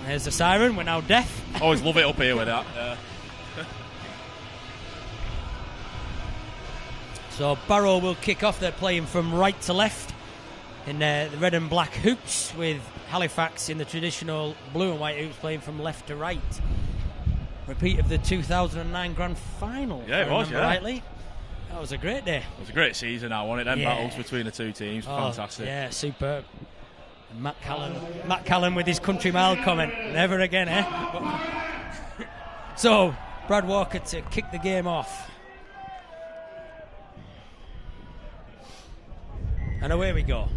There's the siren. We're now deaf. Always love it up here with that. So Barrow will kick off. They're playing from right to left in the red and black hoops, with Halifax in the traditional blue and white hoops playing from left to right. Repeat of the 2009 Grand Final. Yeah, it was, rightly. That was a great day. It was a great season, I wanted them battles between the two teams. Fantastic. Yeah, superb. And Matt Callan with his country mile comment. Never again, eh? So, Brad Walker to kick the game off. And away we go.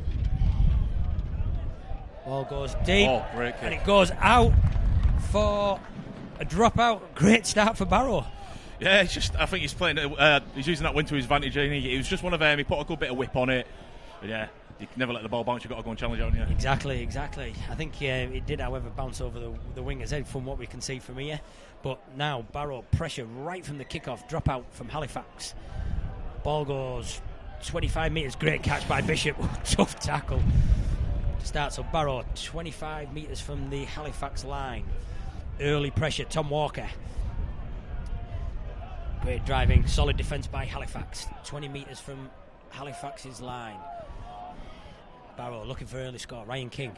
Ball goes deep. Oh, great kick. And it goes out for a dropout. Great start for Barrow. Yeah, it's just, I think he's playing. He's using that win to his advantage. He was just one of them. He put a good bit of whip on it. But yeah, you can never let the ball bounce. You've got to go and challenge, haven't you? Exactly. I think it did, however, bounce over the winger's head from what we can see from here. But now Barrow pressure right from the kickoff. Dropout from Halifax. Ball goes 25 metres. Great catch by Bishop. Tough tackle. Starts up Barrow 25 metres from the Halifax line. Early pressure. Tom Walker. Great driving, solid defence by Halifax. 20 metres from Halifax's line. Barrow looking for early score. Ryan King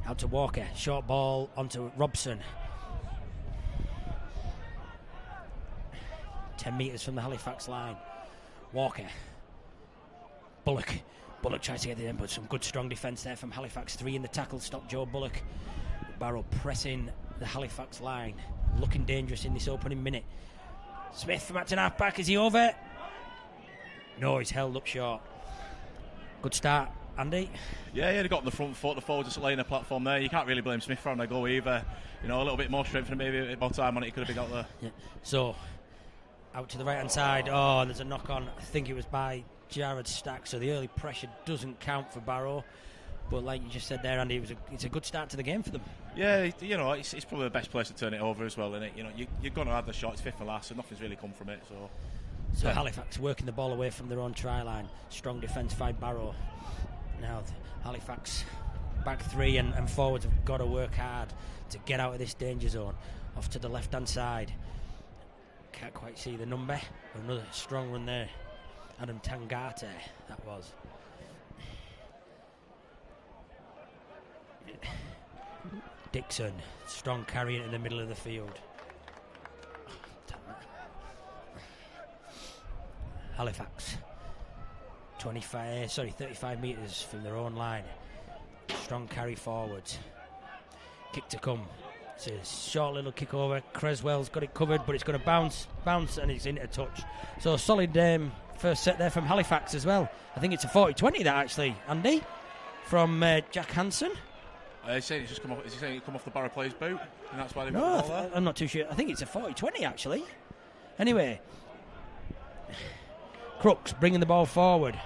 out to Walker. Short ball onto Robson. 10 metres from the Halifax line. Walker. Bullock tries to get the end, but some good strong defence there from Halifax. 3 in the tackle, stop Joe Bullock. Barrow pressing the Halifax line. Looking dangerous in this opening minute. Smith from at half back. Is he over? No, he's held up short. Good start, Andy. Yeah, they got on the front foot. The forwards just laying a platform there. You can't really blame Smith for having a go either. A little bit more strength and maybe a bit more time on it. He could have been out there. Yeah. So, out to the right hand side. Oh, there's a knock on. I think it was by Jared Stack. So the early pressure doesn't count for Barrow. But like you just said there, Andy, it's a good start to the game for them. Yeah, it's probably the best place to turn it over as well, isn't it? You're going to have the shot. It's fifth for last, so nothing's really come from it. So Halifax working the ball away from their own try line. Strong defence by Barrow. Now Halifax back 3 and forwards have got to work hard to get out of this danger zone. Off to the left hand side. Can't quite see the number. Another strong run there. Adam Tangate, that was. Dixon, strong carrying in the middle of the field. Halifax, 35 metres from their own line. Strong carry forwards. Kick to come. It's a short little kick over. Creswell's got it covered, but it's going to bounce, and it's into touch. So solid first set there from Halifax as well. I think it's a 40-20 that actually, Andy, from Jack Hansen. He's saying it's just come off. Is he saying it come off the Barrow player's boot, and that's why they've got the ball there? I'm not too sure. I think it's a 40-20 actually. Anyway, Crooks bringing the ball forward.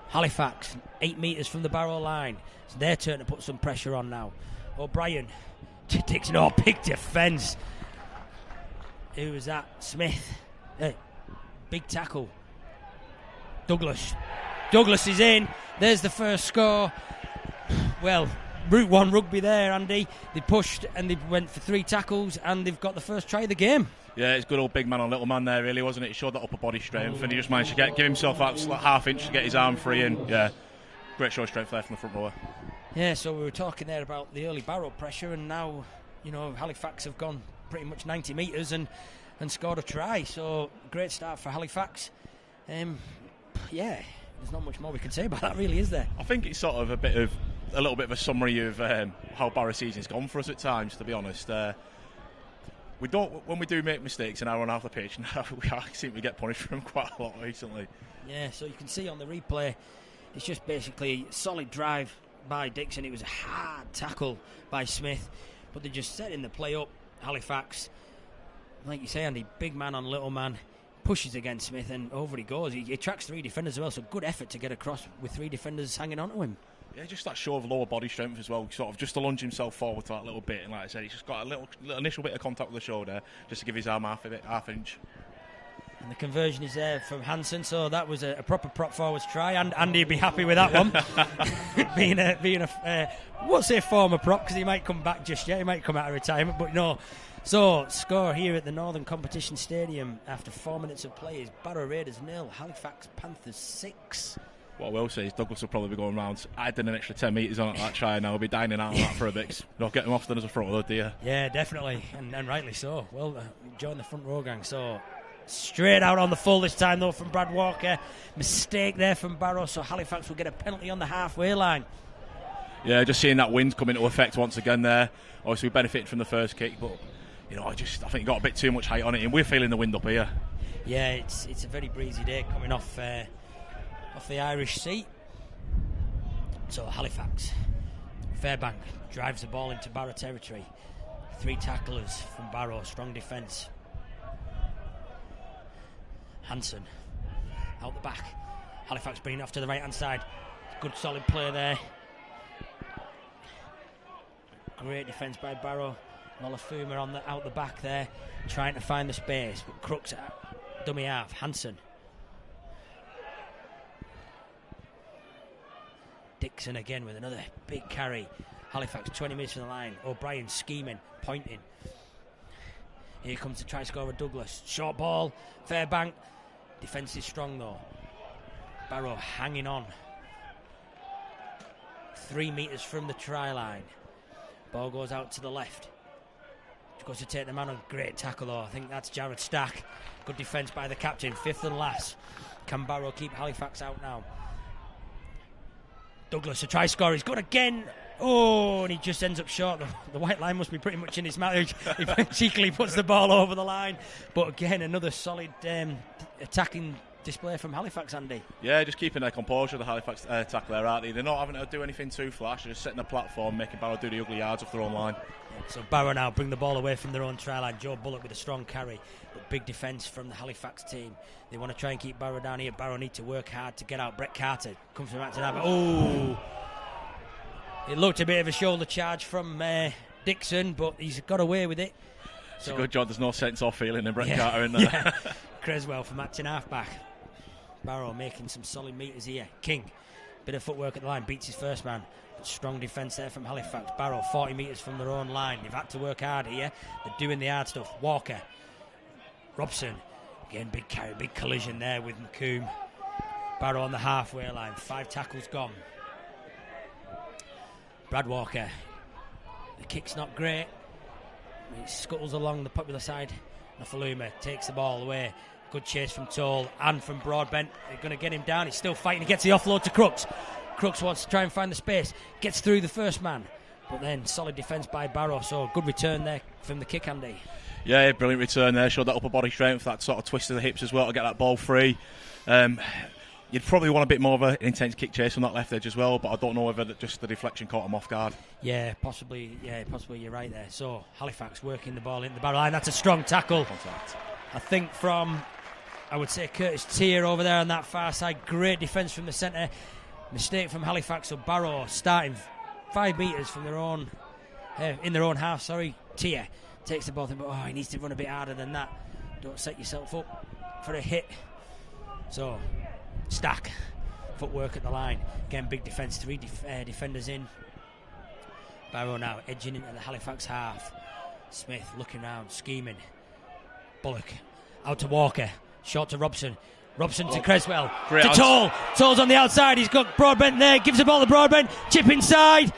Halifax 8 metres from the Barrow line. It's their turn to put some pressure on now. O'Brien to Dixon. Oh, big defence. Who was that? Smith. Big tackle. Douglas is in. There's the first score. Well, Route 1 rugby there, Andy. They pushed and they went for 3 tackles and they've got the first try of the game. Yeah, it's good old big man on little man there, really, wasn't it? He showed that upper body strength and he just managed to give himself that half inch to get his arm free, and yeah, great show of strength there from the front rower. Yeah, so we were talking there about the early Barrow pressure, and now, Halifax have gone pretty much 90 metres and scored a try. So great start for Halifax. Yeah, there's not much more we can say about that, really, is there? I think it's sort of a little bit of a summary of how Barrow season's gone for us at times, to be honest. When we do make mistakes and are on half the pitch, now we seem to get punished for them quite a lot recently. Yeah, so you can see on the replay, it's just basically solid drive by Dixon. It was a hard tackle by Smith, but they're just setting the play up. Halifax, like you say, Andy, big man on little man, pushes against Smith and over he goes. He attracts 3 defenders as well, so good effort to get across with 3 defenders hanging on to him. Yeah, just that show of lower body strength as well, sort of just to lunge himself forward to that little bit, and like I said, he's just got a little initial bit of contact with the shoulder just to give his arm half inch. And the conversion is there from Hansen, so that was a proper prop forwards try, and Andy would be happy with that one. being a I won't say former prop, because he might come back just yet, he might come out of retirement, but no. So, score here at the Northern Competition Stadium after 4 minutes of play is Barrow Raiders 0, Halifax Panthers 6. What I will say is Douglas will probably be going round. I did an extra 10 metres on that try, and I'll be dining out on that for a bit. Not getting off then as a front row, do you? Yeah, definitely, and rightly so. Well, join the front row gang. So, straight out on the full this time, though, from Brad Walker. Mistake there from Barrow, so Halifax will get a penalty on the halfway line. Yeah, just seeing that wind come into effect once again there. Obviously, we benefited from the first kick, but I think it got a bit too much height on it, and we're feeling the wind up here. Yeah, it's a very breezy day coming off the Irish Sea. So Halifax, Fairbank drives the ball into Barrow territory. 3 tacklers from Barrow, strong defence. Hansen out the back. Halifax bringing it off to the right hand side. Good solid play there. Great defence by Barrow. Olafuma out the back there, trying to find the space, but Crooks out, dummy half. Hansen. Dixon again with another big carry. Halifax 20 minutes from the line. O'Brien scheming, pointing. Here comes the try scorer Douglas. Short ball, Fairbank. Defence is strong though. Barrow hanging on. 3 metres from the try line. Ball goes out to the left. Goes to take the man on. Great tackle though. I think that's Jared Stack. Good defence by the captain. 5th and last. Can Barrow keep Halifax out now? Douglas, a try scorer. He's good again. Oh, and he just ends up short. The white line must be pretty much in his mouth. He cheekily puts the ball over the line. But again, another solid attacking display from Halifax, Andy. Yeah, just keeping their composure, the Halifax tackler, aren't they? They're not having to do anything too flash. They're just setting the platform, making Barrow do the ugly yards off their own line. So Barrow now bring the ball away from their own try line. Joe Bullock with a strong carry, but big defence from the Halifax team. They want to try and keep Barrow down here. Barrow need to work hard to get out. Brett Carter comes from Acton Abbott. Oh, it looked a bit of a shoulder charge from Dixon, but he's got away with it. It's a good job. There's no sense or feeling in Brett Carter in there. Yeah. Creswell from Acton halfback. Barrow making some solid metres here. King, bit of footwork at the line, beats his first man. But strong defence there from Halifax. Barrow 40 metres from their own line. They've had to work hard here. They're doing the hard stuff. Walker, Robson, again big carry, big collision there with McComb. Barrow on the halfway line. 5 tackles gone. Brad Walker. The kick's not great. It scuttles along the popular side. Nafaluma takes the ball away. Good chase from Toll and from Broadbent. They're going to get him down. He's still fighting. He gets the offload to Crooks. Crooks wants to try and find the space. Gets through the first man. But then solid defence by Barrow. So good return there from the kick, Andy. Yeah, brilliant return there. Showed that upper body strength, that sort of twist of the hips as well to get that ball free. You'd probably want a bit more of an intense kick chase on that left edge as well, but I don't know whether just the deflection caught him off guard. Yeah, possibly you're right there. So Halifax working the ball into the Barrow line. That's a strong tackle. Contact. I think from, I would say, Curtis Tier over there on that far side. Great defence from the centre. Mistake from Halifax. So Barrow starting 5 metres from their own, in their own half. Tier takes the ball, but he needs to run a bit harder than that. Don't set yourself up for a hit. So Stack, footwork at the line. Again, big defence. 3 defenders in. Barrow now edging into the Halifax half. Smith looking round, scheming. Bullock out to Walker. Short to Robson. Robson to Creswell. To Toll. Toll's on the outside. He's got Broadbent there. Gives the ball to Broadbent. Chip inside.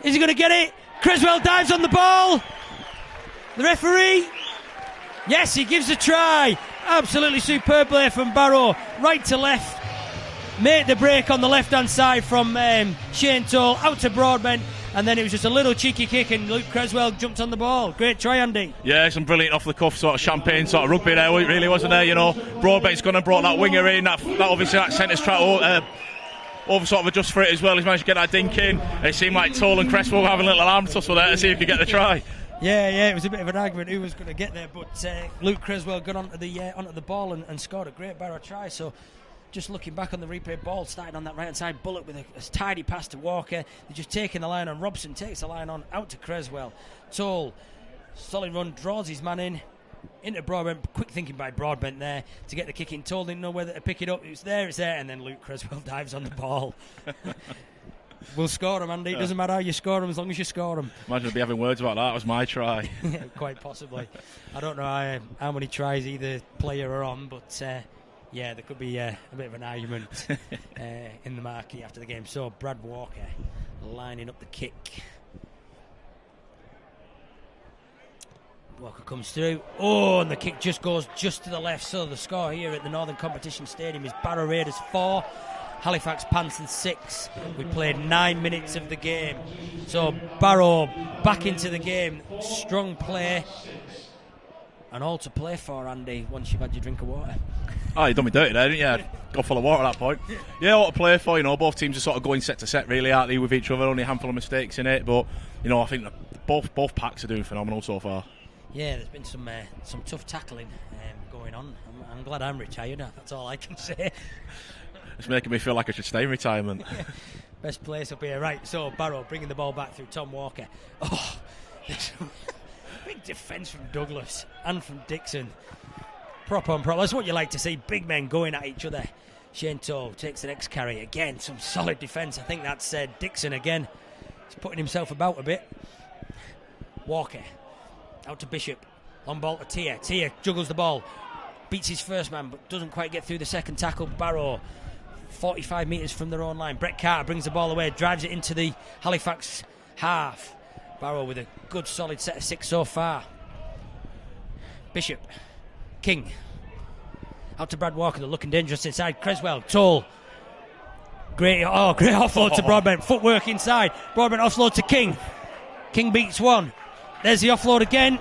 Is he going to get it? Creswell dives on the ball. The referee. Yes, he gives a try. Absolutely superb play from Barrow. Right to left. Made the break on the left-hand side from Shane Toll. Out to Broadbent. And then it was just a little cheeky kick and Luke Creswell jumped on the ball. Great try, Andy. Yeah, some brilliant off-the-cuff sort of champagne sort of rugby there, really, wasn't there? You know, Broadbent's gone and brought that winger in. That obviously that centre's trying to over sort of adjust for it as well. He's managed to get that dink in. It seemed like Toll and Creswell were having a little arm tussle there to see who could get the try. Yeah, it was a bit of an argument who was going to get there, but Luke Creswell got onto the ball and scored a great Barrow try. So just looking back on the replay, ball starting on that right hand side. Bullock with a tidy pass to Walker. They're just taking the line on. Robson takes the line on out to Creswell. Toll, solid run, draws his man in into Broadbent. Quick thinking by Broadbent there to get the kick in. Told him know whether to pick it up. It's there, and then Luke Creswell dives on the ball. We'll score them, Andy. It doesn't matter how you score them as long as you score them. Imagine I'd be having words about that. That was my try. Quite possibly. I don't know how many tries either player are on, but there could be a bit of an argument in the marquee after the game. So Brad Walker lining up the kick. Walker comes through. Oh, and the kick just goes just to the left. So the score here at the Northern Competition Stadium is Barrow Raiders 4, Halifax Panthers 6. We played 9 minutes of the game. So Barrow back into the game. Strong play. And all to play for, Andy, once you've had your drink of water. Oh, you done me dirty there, didn't you? Got full of water at that point. Yeah, all to play for. Both teams are sort of going set to set, really, aren't they, with each other? Only a handful of mistakes in it, but I think both packs are doing phenomenal so far. Yeah, there's been some tough tackling going on. I'm glad I'm retired. That's all I can say. It's making me feel like I should stay in retirement. Best place up here. Right, so Barrow bringing the ball back through Tom Walker. Oh, big defence from Douglas and from Dixon. Prop on prop. That's what you like to see. Big men going at each other. Shane Toll takes the next carry. Again, some solid defence. I think that's Dixon again. He's putting himself about a bit. Walker. Out to Bishop. Long ball to Tia. Tia juggles the ball. Beats his first man, but doesn't quite get through the second tackle. Barrow, 45 metres from their own line. Brett Carter brings the ball away. Drives it into the Halifax half. Barrow with a good solid set of 6 so far. Bishop. King. Out to Brad Walker. They're looking dangerous inside. Creswell. Toll. Great offload to Broadbent. Footwork inside. Broadbent offload to King. King beats one. There's the offload again.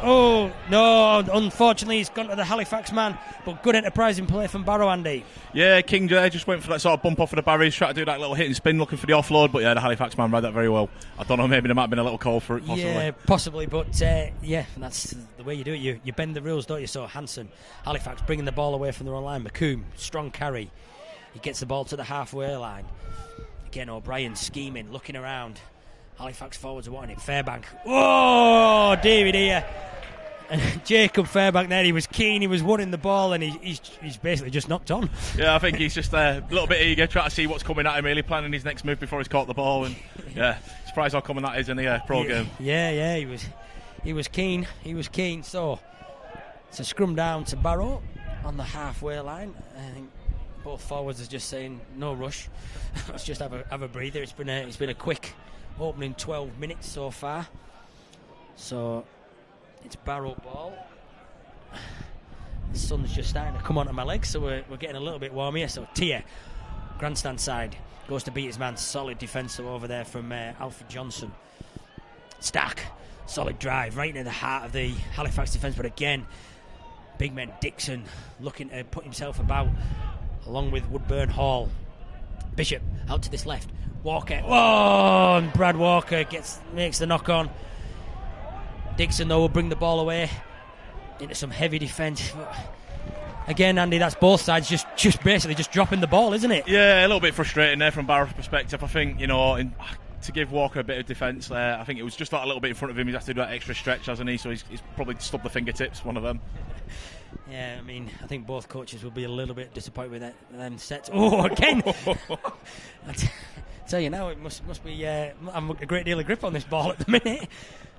Oh, no, unfortunately he's gone to the Halifax man, but good enterprising play from Barrow, Andy. Yeah, King just went for that sort of bump off of the barriers, trying to do that little hit and spin looking for the offload, but the Halifax man read that very well. I don't know, maybe there might have been a little call for it, possibly. Yeah, possibly, but that's the way you do it. You bend the rules, don't you? So Hansen, Halifax bringing the ball away from their own line. McComb, strong carry. He gets the ball to the halfway line. Again, O'Brien scheming, looking around. Halifax forwards are wanting it. Fairbank. Oh, David here. And Jacob Fairbank there, he was keen, he was wanting the ball, and he's basically just knocked on. Yeah, I think he's just a little bit eager, trying to see what's coming at him, really planning his next move before he's caught the ball. And surprised how common that is in the pro game. Yeah, he was keen. So it's a scrum down to Barrow on the halfway line. I think both forwards are just saying no rush. Let's just have a breather. It's been a quick opening 12 minutes so far. So it's Barrow ball. The sun's just starting to come onto my legs, so we're getting a little bit warm here. So Tia, grandstand side, goes to beat his man. Solid defence over there from Alfred Johnson. Stack, solid drive right into the heart of the Halifax defence, but again, big men Dixon looking to put himself about, along with Woodburn Hall. Bishop out to this left. Walker. Oh, and Brad Walker makes the knock on. Dixon, though, will bring the ball away into some heavy defence. Again, Andy, that's both sides just basically just dropping the ball, isn't it? Yeah, a little bit frustrating there from Barrow's perspective. I think, to give Walker a bit of defence there, I think it was just that a little bit in front of him. He's had to do that extra stretch, hasn't he? So he's probably stubbed the fingertips, one of them. Yeah, I think both coaches will be a little bit disappointed with them sets. Oh, again! I tell you now, it must be I'm a great deal of grip on this ball at the minute.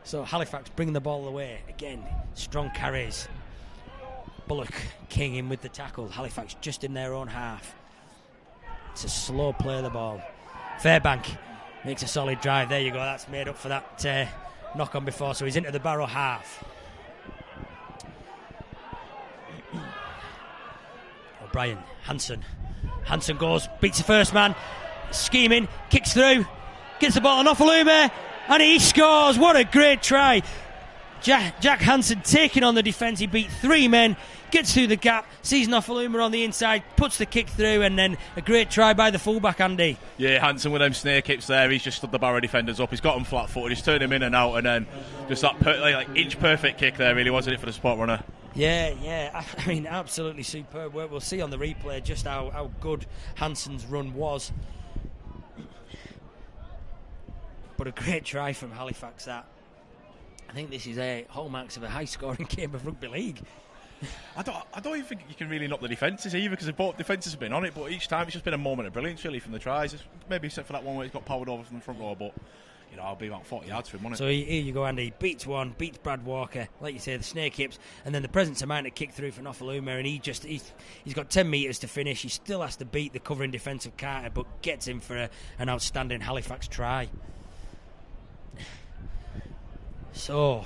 So Halifax bringing the ball away. Again, strong carries. Bullock, King in with the tackle. Halifax just in their own half. It's a slow play of the ball. Fairbank makes a solid drive. There you go. That's made up for that knock on before. So he's into the Barrow half. O'Brien, Hansen goes, beats the first man. Scheming, kicks through, gets the ball on Offalume, and he scores. What a great try. Jack Hansen taking on the defence. He beat 3 men, gets through the gap, sees Offalume on the inside, puts the kick through, and then a great try by the fullback, Andy. Yeah, Hansen with them snake hips there. He's just stood the Barrow defenders up. He's got them flat footed. He's turned him in and out, and then just that inch perfect kick there, really, wasn't it, for the spot runner? Yeah. Absolutely superb. We'll see on the replay just how good Hansen's run was. But a great try from Halifax, that. think this is hallmarks of a high-scoring game of rugby league. I don't even think you can really knock the defences either, because both defences have been on it, but each time it's just been a moment of brilliance really from the tries. Maybe except for that one where he's got powered over from the front row, but I'll be about 40 yards for him, won't it? So here you go, Andy. Beats one, beats Brad Walker, like you say, the snake hips, and then the presence of mind to kick through for Nofaluma, and he's got 10 metres to finish. He still has to beat the covering defence of Carter, but gets him for an outstanding Halifax try. So,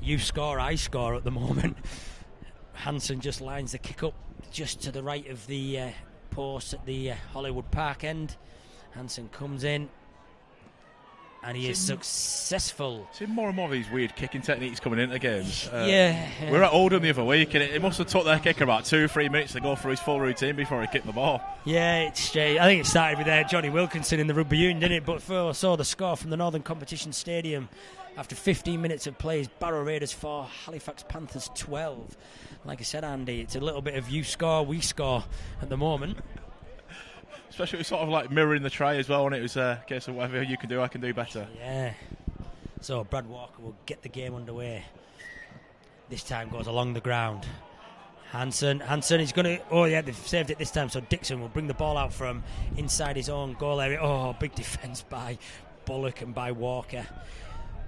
you score, I score at the moment. Hansen just lines the kick up just to the right of the post at the Hollywood Park end. Hansen comes in, and he is successful. See more and more of these weird kicking techniques coming into games. Yeah. We were at Oldham the other week, and it must have took their kicker about 2-3 minutes to go through his full routine before he kicked the ball. Yeah, I think it started with Johnny Wilkinson in the rugby union, didn't it? But I saw the score from the Northern Competition Stadium. After 15 minutes of play, Barrow Raiders 4, Halifax Panthers 12. Like I said, Andy, it's a little bit of you score, we score at the moment. Especially sort of like mirroring the try as well, and it was a case of whatever you can do, I can do better. Yeah. So Brad Walker will get the game underway. This time goes along the ground. Hansen is going to... Oh, yeah, they've saved it this time. So Dixon will bring the ball out from inside his own goal area. Oh, big defence by Bullock and by Walker.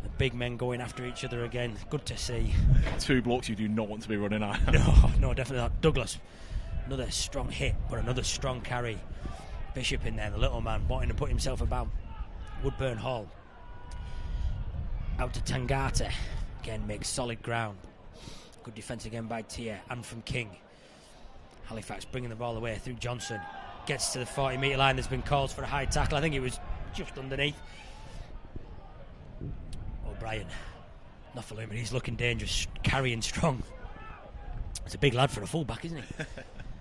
The big men going after each other again. Good to see. Two blokes you do not want to be running at. No, definitely not. Douglas, another strong hit, but another strong carry. Bishop in there, the little man, wanting to put himself about. Woodburn Hall. Out to Tangata. Again, makes solid ground. Good defence again by Tia and from King. Halifax bringing the ball away through Johnson. Gets to the 40-metre line. There's been calls for a high tackle. I think it was just underneath. O'Brien. Nofaluma, he's looking dangerous, carrying strong. He's a big lad for a fullback, isn't he?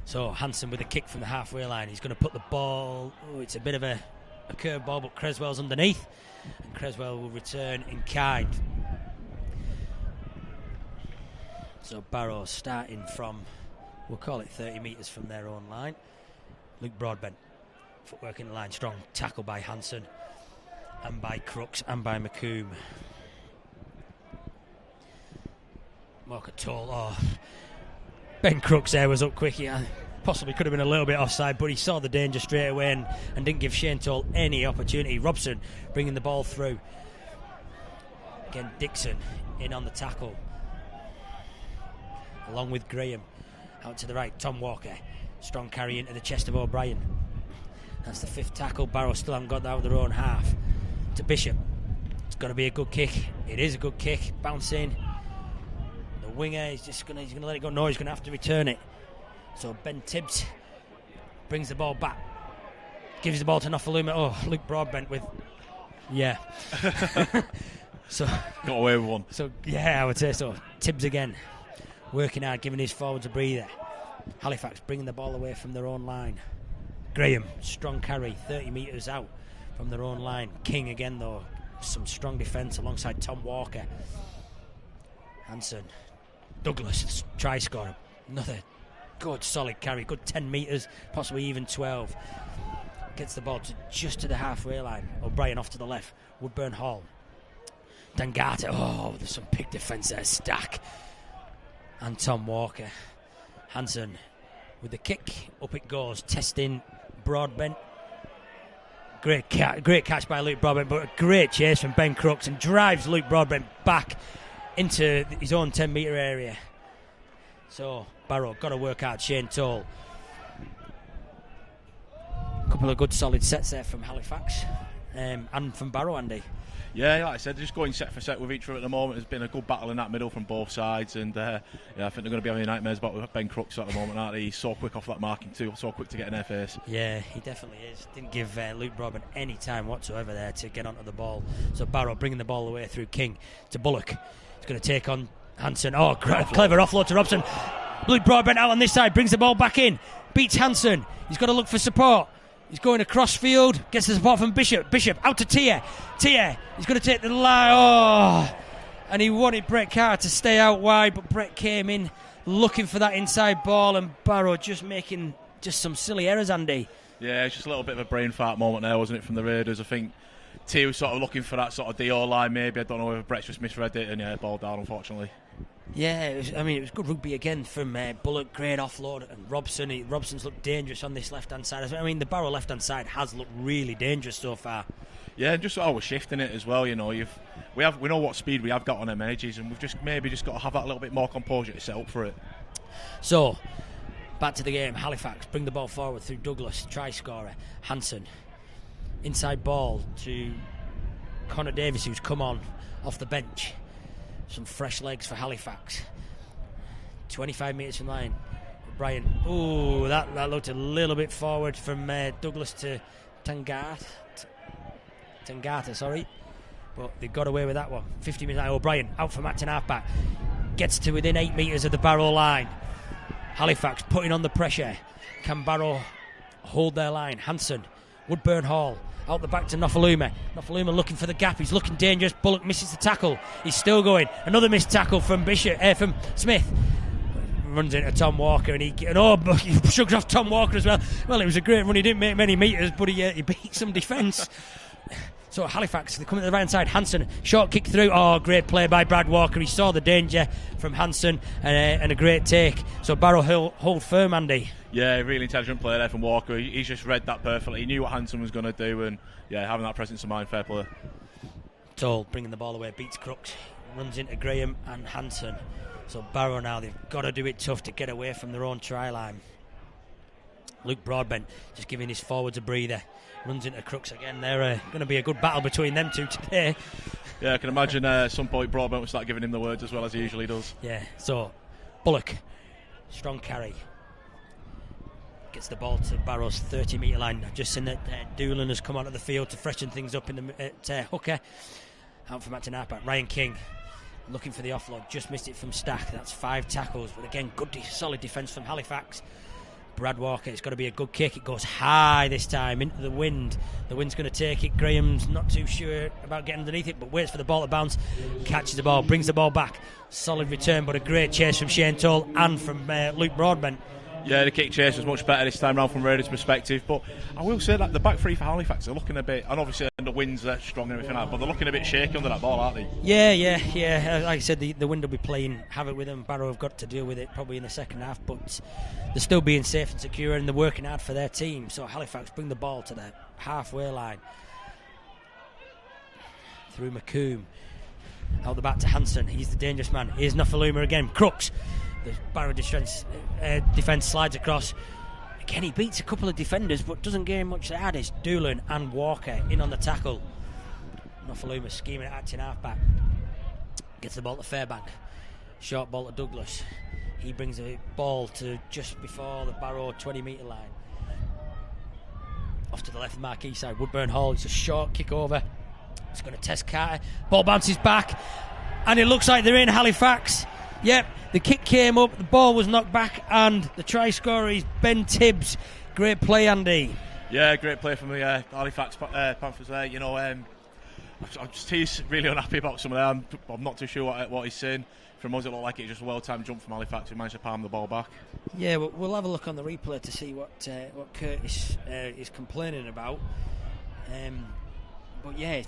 So Hansen with a kick from the halfway line. He's going to put the ball... Oh, it's a bit of a curved ball, but Creswell's underneath. And Creswell will return in kind. So Barrow starting from, we'll call it 30 metres from their own line. Luke Broadbent, footwork in the line, strong tackle by Hansen and by Crooks and by McComb. Walker Toll, Ben Crooks there was up quick. He possibly could have been a little bit offside, but he saw the danger straight away and didn't give Shane Toll any opportunity. Robson bringing the ball through. Again, Dixon in on the tackle. Along with Graham. Out to the right, Tom Walker. Strong carry into the chest of O'Brien. That's the fifth tackle. Barrow still haven't got that out of their own half. To Bishop. It's got to be a good kick. It is a good kick. Bouncing. The winger is just he's going to let it go. No, he's going to have to return it. So Ben Tibbs brings the ball back. Gives the ball to Nofaluma. Oh, Luke Broadbent with... Yeah. So got away with one. So, yeah, I would say so. Tibbs again. Working hard, giving his forwards a breather. Halifax bringing the ball away from their own line. Graham, strong carry, 30 metres out from their own line. King again, though, some strong defence alongside Tom Walker. Hansen, Douglas, try scorer. Another good solid carry, good 10 metres, possibly even 12. Gets the ball just to the halfway line. O'Brien off to the left. Woodburn Hall. Dangata, oh, there's some big defence there. Stack. And Tom Walker. Hansen with the kick. Up it goes. Testing Broadbent. Great catch by Luke Broadbent, but a great chase from Ben Crooks and drives Luke Broadbent back into his own 10-metre area. So Barrow got to work out Shane Toll. A couple of good solid sets there from Halifax and from Barrow, Andy. Yeah, like I said, just going set for set with each other at the moment. There's been a good battle in that middle from both sides, and I think they're going to be having nightmares about Ben Crooks at the moment, aren't they? He's so quick off that marking too, so quick to get in their face. Yeah, he definitely is. Didn't give Luke Broadbent any time whatsoever there to get onto the ball. So Barrow bringing the ball away through King to Bullock. He's going to take on Hansen. Oh, clever offload to Robson. Luke Broadbent out on this side, brings the ball back in, beats Hansen. He's got to look for support. He's going across field, gets the support from Bishop. Bishop out to Tia. He's going to take the line. Oh, and he wanted Brett Carr to stay out wide, but Brett came in looking for that inside ball, and Barrow just making some silly errors, Andy. Yeah, it's just a little bit of a brain fart moment there, wasn't it, from the Raiders? I think T was sort of looking for that sort of DO line maybe. I don't know if Brett's just misread it and ball down, unfortunately. Yeah, it was good rugby again from Bullock, great offload, and Robson's looked dangerous on this left-hand side. I mean, the Barrow left-hand side has looked really dangerous so far. Yeah, and just we're shifting it as well. We know what speed we have got on them edges, and we've just got to have that little bit more composure to set up for it. So, back to the game. Halifax bring the ball forward through Douglas, try scorer Hanson, inside ball to Connor Davis, who's come on off the bench. Some fresh legs for Halifax. 25 metres from line. Brian. Ooh, that looked a little bit forward from Douglas to Tangata, but they got away with that one. 50 metres line. O'Brien out from Acton halfback. Gets to within 8 metres of the Barrow line. Halifax putting on the pressure. Can Barrow hold their line? Hanson, Woodburn Hall. Out the back to Nofaluma. Nofaluma looking for the gap. He's looking dangerous. Bullock misses the tackle. He's still going. Another missed tackle from from Smith. Runs into Tom Walker and he shrugs off Tom Walker as well. Well, it was a great run. He didn't make many metres, but he beat some defence. So Halifax, they come to the right hand side. Hanson, short kick through. Oh, great play by Brad Walker. He saw the danger from Hanson and a great take. So Barrow hold firm, Andy. Yeah, really intelligent play there from Walker. He's just read that perfectly. He knew what Hanson was going to do, and yeah, having that presence of mind, fair play. Toll bringing the ball away, beats Crooks, runs into Graham and Hanson. So Barrow now, they've got to do it tough to get away from their own try line. Luke Broadbent just giving his forwards a breather. Runs into Crooks again. They're going to be a good battle between them two today. Yeah, I can imagine at some point Broadbent will start giving him the words as well as he usually does. Yeah, so Bullock, strong carry. Gets the ball to Barrow's 30-metre line. I've just seen that Doolan has come onto the field to freshen things up at hooker. Out from Acton halfback. Ryan King looking for the offload. Just missed it from Stack. That's 5 tackles. But again, good solid defence from Halifax. Brad Walker, it's got to be a good kick. It goes high this time into the wind. The wind's going to take it. Graham's not too sure about getting underneath it, but waits for the ball to bounce. Catches the ball, brings the ball back. Solid return, but a great chase from Shane Toll and from Luke Broadbent. Yeah, the kick chase was much better this time round from Raiders' perspective, but I will say that the back three for Halifax are looking a bit, and obviously the wind's strong and everything like that, but they're looking a bit shaky under that ball, aren't they? Yeah. Like I said, the wind will be playing havoc with them. Barrow have got to deal with it probably in the second half, but they're still being safe and secure and they're working hard for their team. So Halifax bring the ball to the halfway line. Through McComb. Out the back to Hanson. He's the dangerous man. Here's Nofaluma again. Crooks. The Barrow defence slides across. Again, he beats a couple of defenders but doesn't gain much to add. It's Doolan and Walker in on the tackle. Nofaluma scheming at Acton halfback. Gets the ball to Fairbank. Short ball to Douglas. He brings the ball to just before the Barrow 20-metre line. Off to the left marquee side. Woodburn Hall. It's a short kick over. It's going to test Carter. Ball bounces back. And it looks like they're in Halifax. Yep, the kick came up, the ball was knocked back, and the try scorer is Ben Tibbs. Great play, Andy. Yeah, great play from the Halifax Panthers there. He's really unhappy about some of them. I'm not too sure what he's saying. From us, it looked like it was just a well-timed jump from Halifax. We managed to palm the ball back. Yeah, we'll have a look on the replay to see what Curtis is complaining about. But yeah,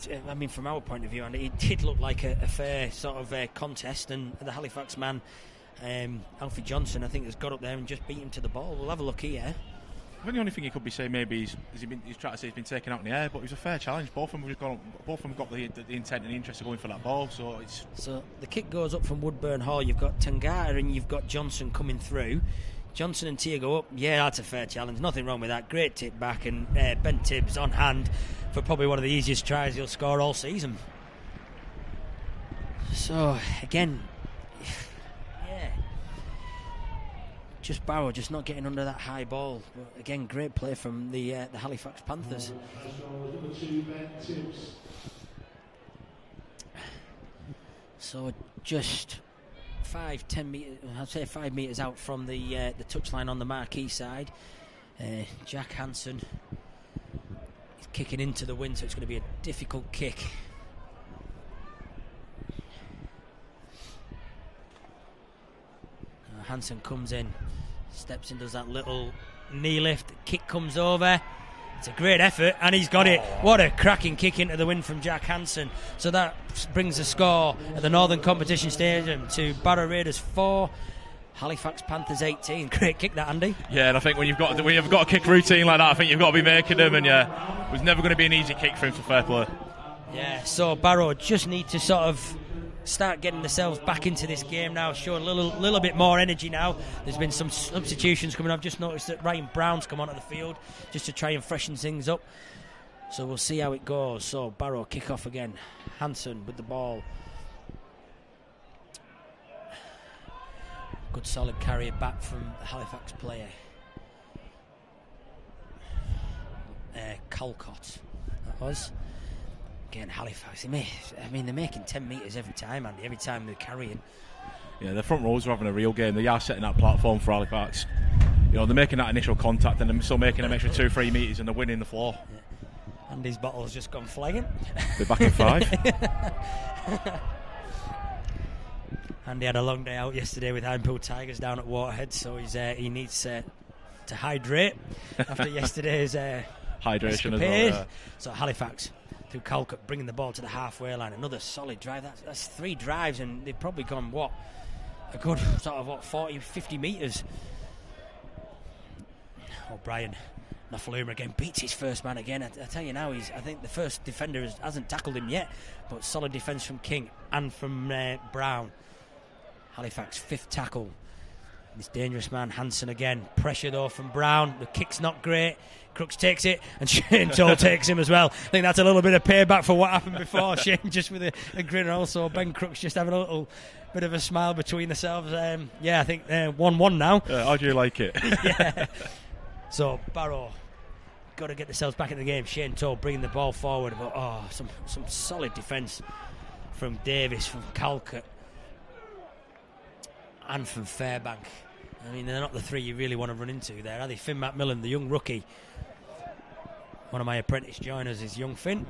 from our point of view, and it did look like a fair sort of contest, and the Halifax man, Alfie Johnson, I think, has got up there and just beat him to the ball. We'll have a look here. I think the only thing he could be saying maybe he's trying to say he's been taken out in the air, but it was a fair challenge. Both of them got the intent and the interest of going for that ball. So the kick goes up from Woodburn Hall. You've got Tangata and you've got Johnson coming through. Johnson and Tia go up. Yeah, that's a fair challenge. Nothing wrong with that. Great tip back, and Ben Tibbs on hand for probably one of the easiest tries he'll score all season. So again, yeah, just Barrow just not getting under that high ball. But again, great play from the Halifax Panthers. So just 5 metres out from the touchline on the marquee side. Jack Hanson is kicking into the wind, so it's going to be a difficult kick. Hanson comes in, steps in, does that little knee lift, kick comes over, It's a great effort, and he's got it. What a cracking kick into the wind from Jack Hansen. So that brings the score at the Northern Competition Stadium to Barrow Raiders 4, Halifax Panthers 18. Great kick that, Andy. Yeah, and I think when you've got a kick routine like that, I think you've got to be making them, and it was never going to be an easy kick for him, so fair play. Yeah, so Barrow just need to sort of start getting themselves back into this game now, show a little bit more energy now. There's been some substitutions coming. I've just noticed that Ryan Brown's come onto the field just to try and freshen things up. So we'll see how it goes. So Barrow kick off again. Hansen with the ball. Good solid carry back from the Halifax player. Calcott, that was. Again, Halifax, they're making 10 metres every time, Andy, every time they're carrying. Yeah, the front rows are having a real game. They are setting that platform for Halifax. They're making that initial contact and they're still making an extra 2-3 metres and they're winning the floor. Yeah. Andy's bottle's just gone flagging. They're back in 5. Andy had a long day out yesterday with Hindpool Tigers down at Waterhead, so he needs to hydrate after yesterday's hydration as well. Yeah. So Halifax through Calcott, bringing the ball to the halfway line. Another solid drive. That's 3 drives, and they've probably gone, a good sort of 40, 50 metres. O'Brien, Nofaluma again, beats his first man again. I tell you now, I think the first defender hasn't tackled him yet, but solid defence from King and from Brown. Halifax, 5th tackle. This dangerous man, Hansen again. Pressure though from Brown. The kick's not great. Crooks takes it, and Shane Toll takes him as well. I think that's a little bit of payback for what happened before. Shane just with a grin, and also Ben Crooks just having a little bit of a smile between themselves. I think 1-1 now. How do you like it? Yeah. So Barrow got to get themselves back in the game. Shane Toll bringing the ball forward, but some solid defence from Davis, from Calcott, and from Fairbank. I mean, they're not the 3 you really want to run into there, are they? Finn McMillan, the young rookie. One of my apprentice joiners is young Finn.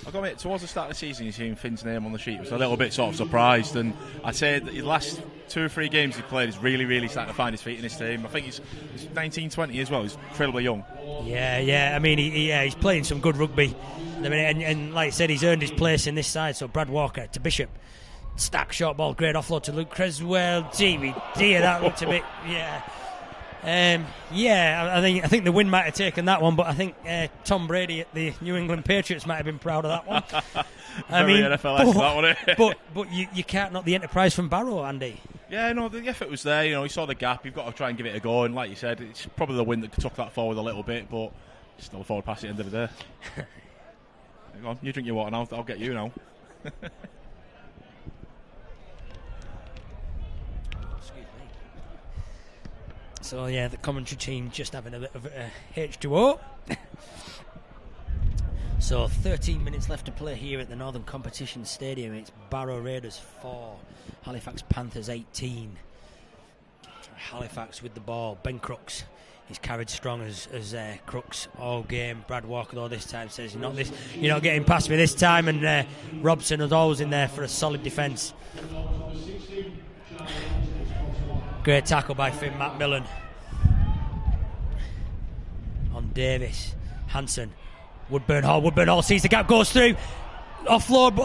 I got to admit, towards the start of the season, you seen Finn's name on the sheet. I was a little bit sort of surprised, and I'd say that the last 2 or 3 games he played, he's really, really starting to find his feet in this team. I think he's 19, 20 as well. He's incredibly young. Yeah. I mean, he's playing some good rugby. And like I said, he's earned his place in this side. So Brad Walker to Bishop. Stack short ball, great offload to Luke Creswell. Dear, that looked a bit, I think the wind might have taken that one, but I think Tom Brady at the New England Patriots might have been proud of that one. But you can't knock the enterprise from Barrow, Andy. Yeah, no, the effort was there. He saw the gap. You've got to try and give it a go, and like you said, it's probably the wind that took that forward a little bit, but still a forward pass at the end of the day. Go on, you drink your water now. I'll get you now. So the commentary team just having a bit of H2O. So 13 minutes left to play here at the Northern Competition Stadium. It's Barrow Raiders 4, Halifax Panthers 18. Halifax with the ball. Ben Crooks, he's carried strong as Crooks all game. Brad Walker though this time says you're not getting past me this time, and Robson is always in there for a solid defence. Great tackle by Finn McMillan on Davis. Hansen, Woodburn Hall sees the gap, goes through, offload.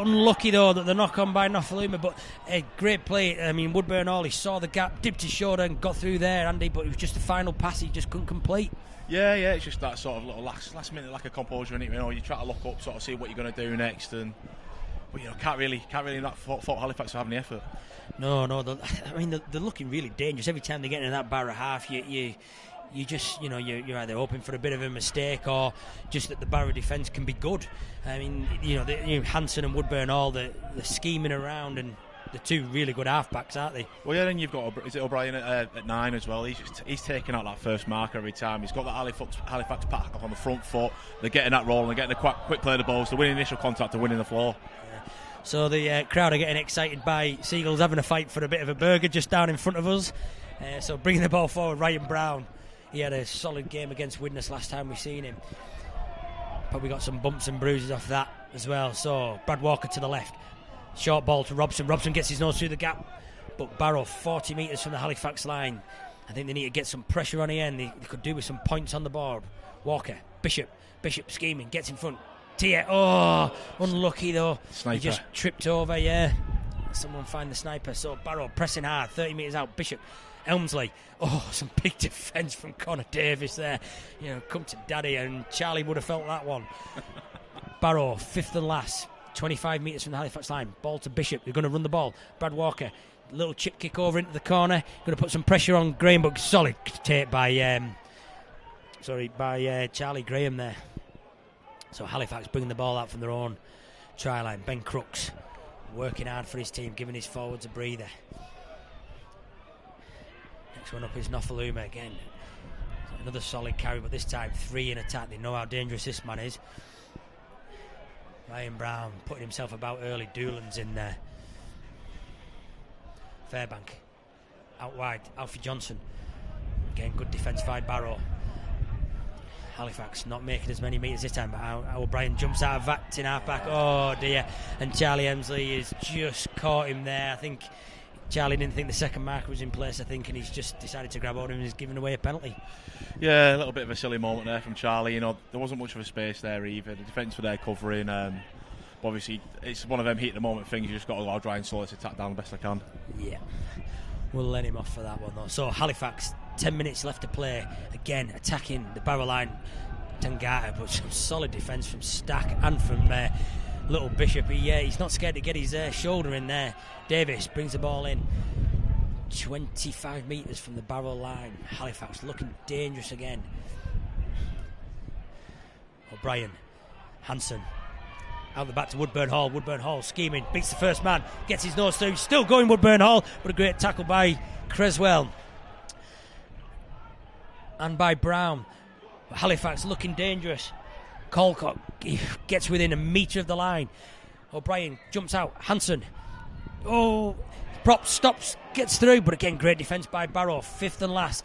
Unlucky though that the knock on by Nofaluma, but a great play. I mean, Woodburn Hall, he saw the gap, dipped his shoulder and got through there, Andy, but it was just the final pass he just couldn't complete. Yeah, it's just that sort of little last minute lack of composure in it. You try to look up, sort of see what you're going to do next, but can't really not fault Halifax for having the effort. No, they're looking really dangerous every time they get into that Barrow half. You just you're either hoping for a bit of a mistake or just that the Barrow defence can be good. I mean, Hansen and Woodburn all the scheming around, and the 2 really good halfbacks, aren't they? Well, yeah. Then you've got O'Brien at 9 as well. He's taking out that first mark every time. He's got that Halifax pack up on the front foot. They're getting that roll and they're getting the quick play of the balls. They're winning initial contact and winning the floor. So the crowd are getting excited by Seagulls having a fight for a bit of a burger just down in front of us. So bringing the ball forward, Ryan Brown. He had a solid game against Widnes last time we seen him. Probably got some bumps and bruises off that as well. So Brad Walker to the left. Short ball to Robson. Robson gets his nose through the gap. But Barrow 40 metres from the Halifax line. I think they need to get some pressure on the end. They could do with some points on the board. Walker, Bishop scheming, gets in front. Tia, oh, unlucky though. Sniper. He just tripped over, yeah. Someone find the sniper. So Barrow pressing hard, 30 metres out. Bishop, Elmsley. Oh, some big defence from Connor Davis there. You know, come to daddy, and Charlie would have felt that one. Barrow, fifth and last, 25 metres from the Halifax line. Ball to Bishop. They're going to run the ball. Brad Walker, little chip kick over into the corner. Going to put some pressure on Graham, but solid take by Charlie Graham there. So Halifax bringing the ball out from their own try line. Ben Crooks working hard for his team, giving his forwards a breather. Next one up is Nofaluma again. Another solid carry, but this time 3 in attack. They know how dangerous this man is. Ryan Brown putting himself about early. Doolan's in there. Fairbank out wide. Alfie Johnson. Again, good defence by Barrow. Halifax not making as many metres this time, but O'Brien jumps out of that in half back. Oh dear. And Charlie Emsley has just caught him there. I think Charlie didn't think the second marker was in place, and he's just decided to grab hold of him and he's given away a penalty. Yeah, a little bit of a silly moment there from Charlie. You know, there wasn't much of a space there either. The defence were there covering. Obviously, it's one of them heat of the moment things. You just got to allow Ryan Solis to tack down the best I can. Yeah, we'll let him off for that one though. So Halifax, 10 minutes left to play. Again, attacking the Barrow line. Tangata, but some solid defence from Stack and from Little Bishop. He's not scared to get his shoulder in there. Davis brings the ball in. 25 metres from the Barrow line. Halifax looking dangerous again. O'Brien, Hanson, out the back to Woodburn Hall. Woodburn Hall scheming, beats the first man, gets his nose through. Still going Woodburn Hall, but a great tackle by Creswell and by Brown. Halifax looking dangerous. Colcock gets within a metre of the line. O'Brien jumps out. Hanson, prop stops, gets through, but again great defence by Barrow. Fifth and last.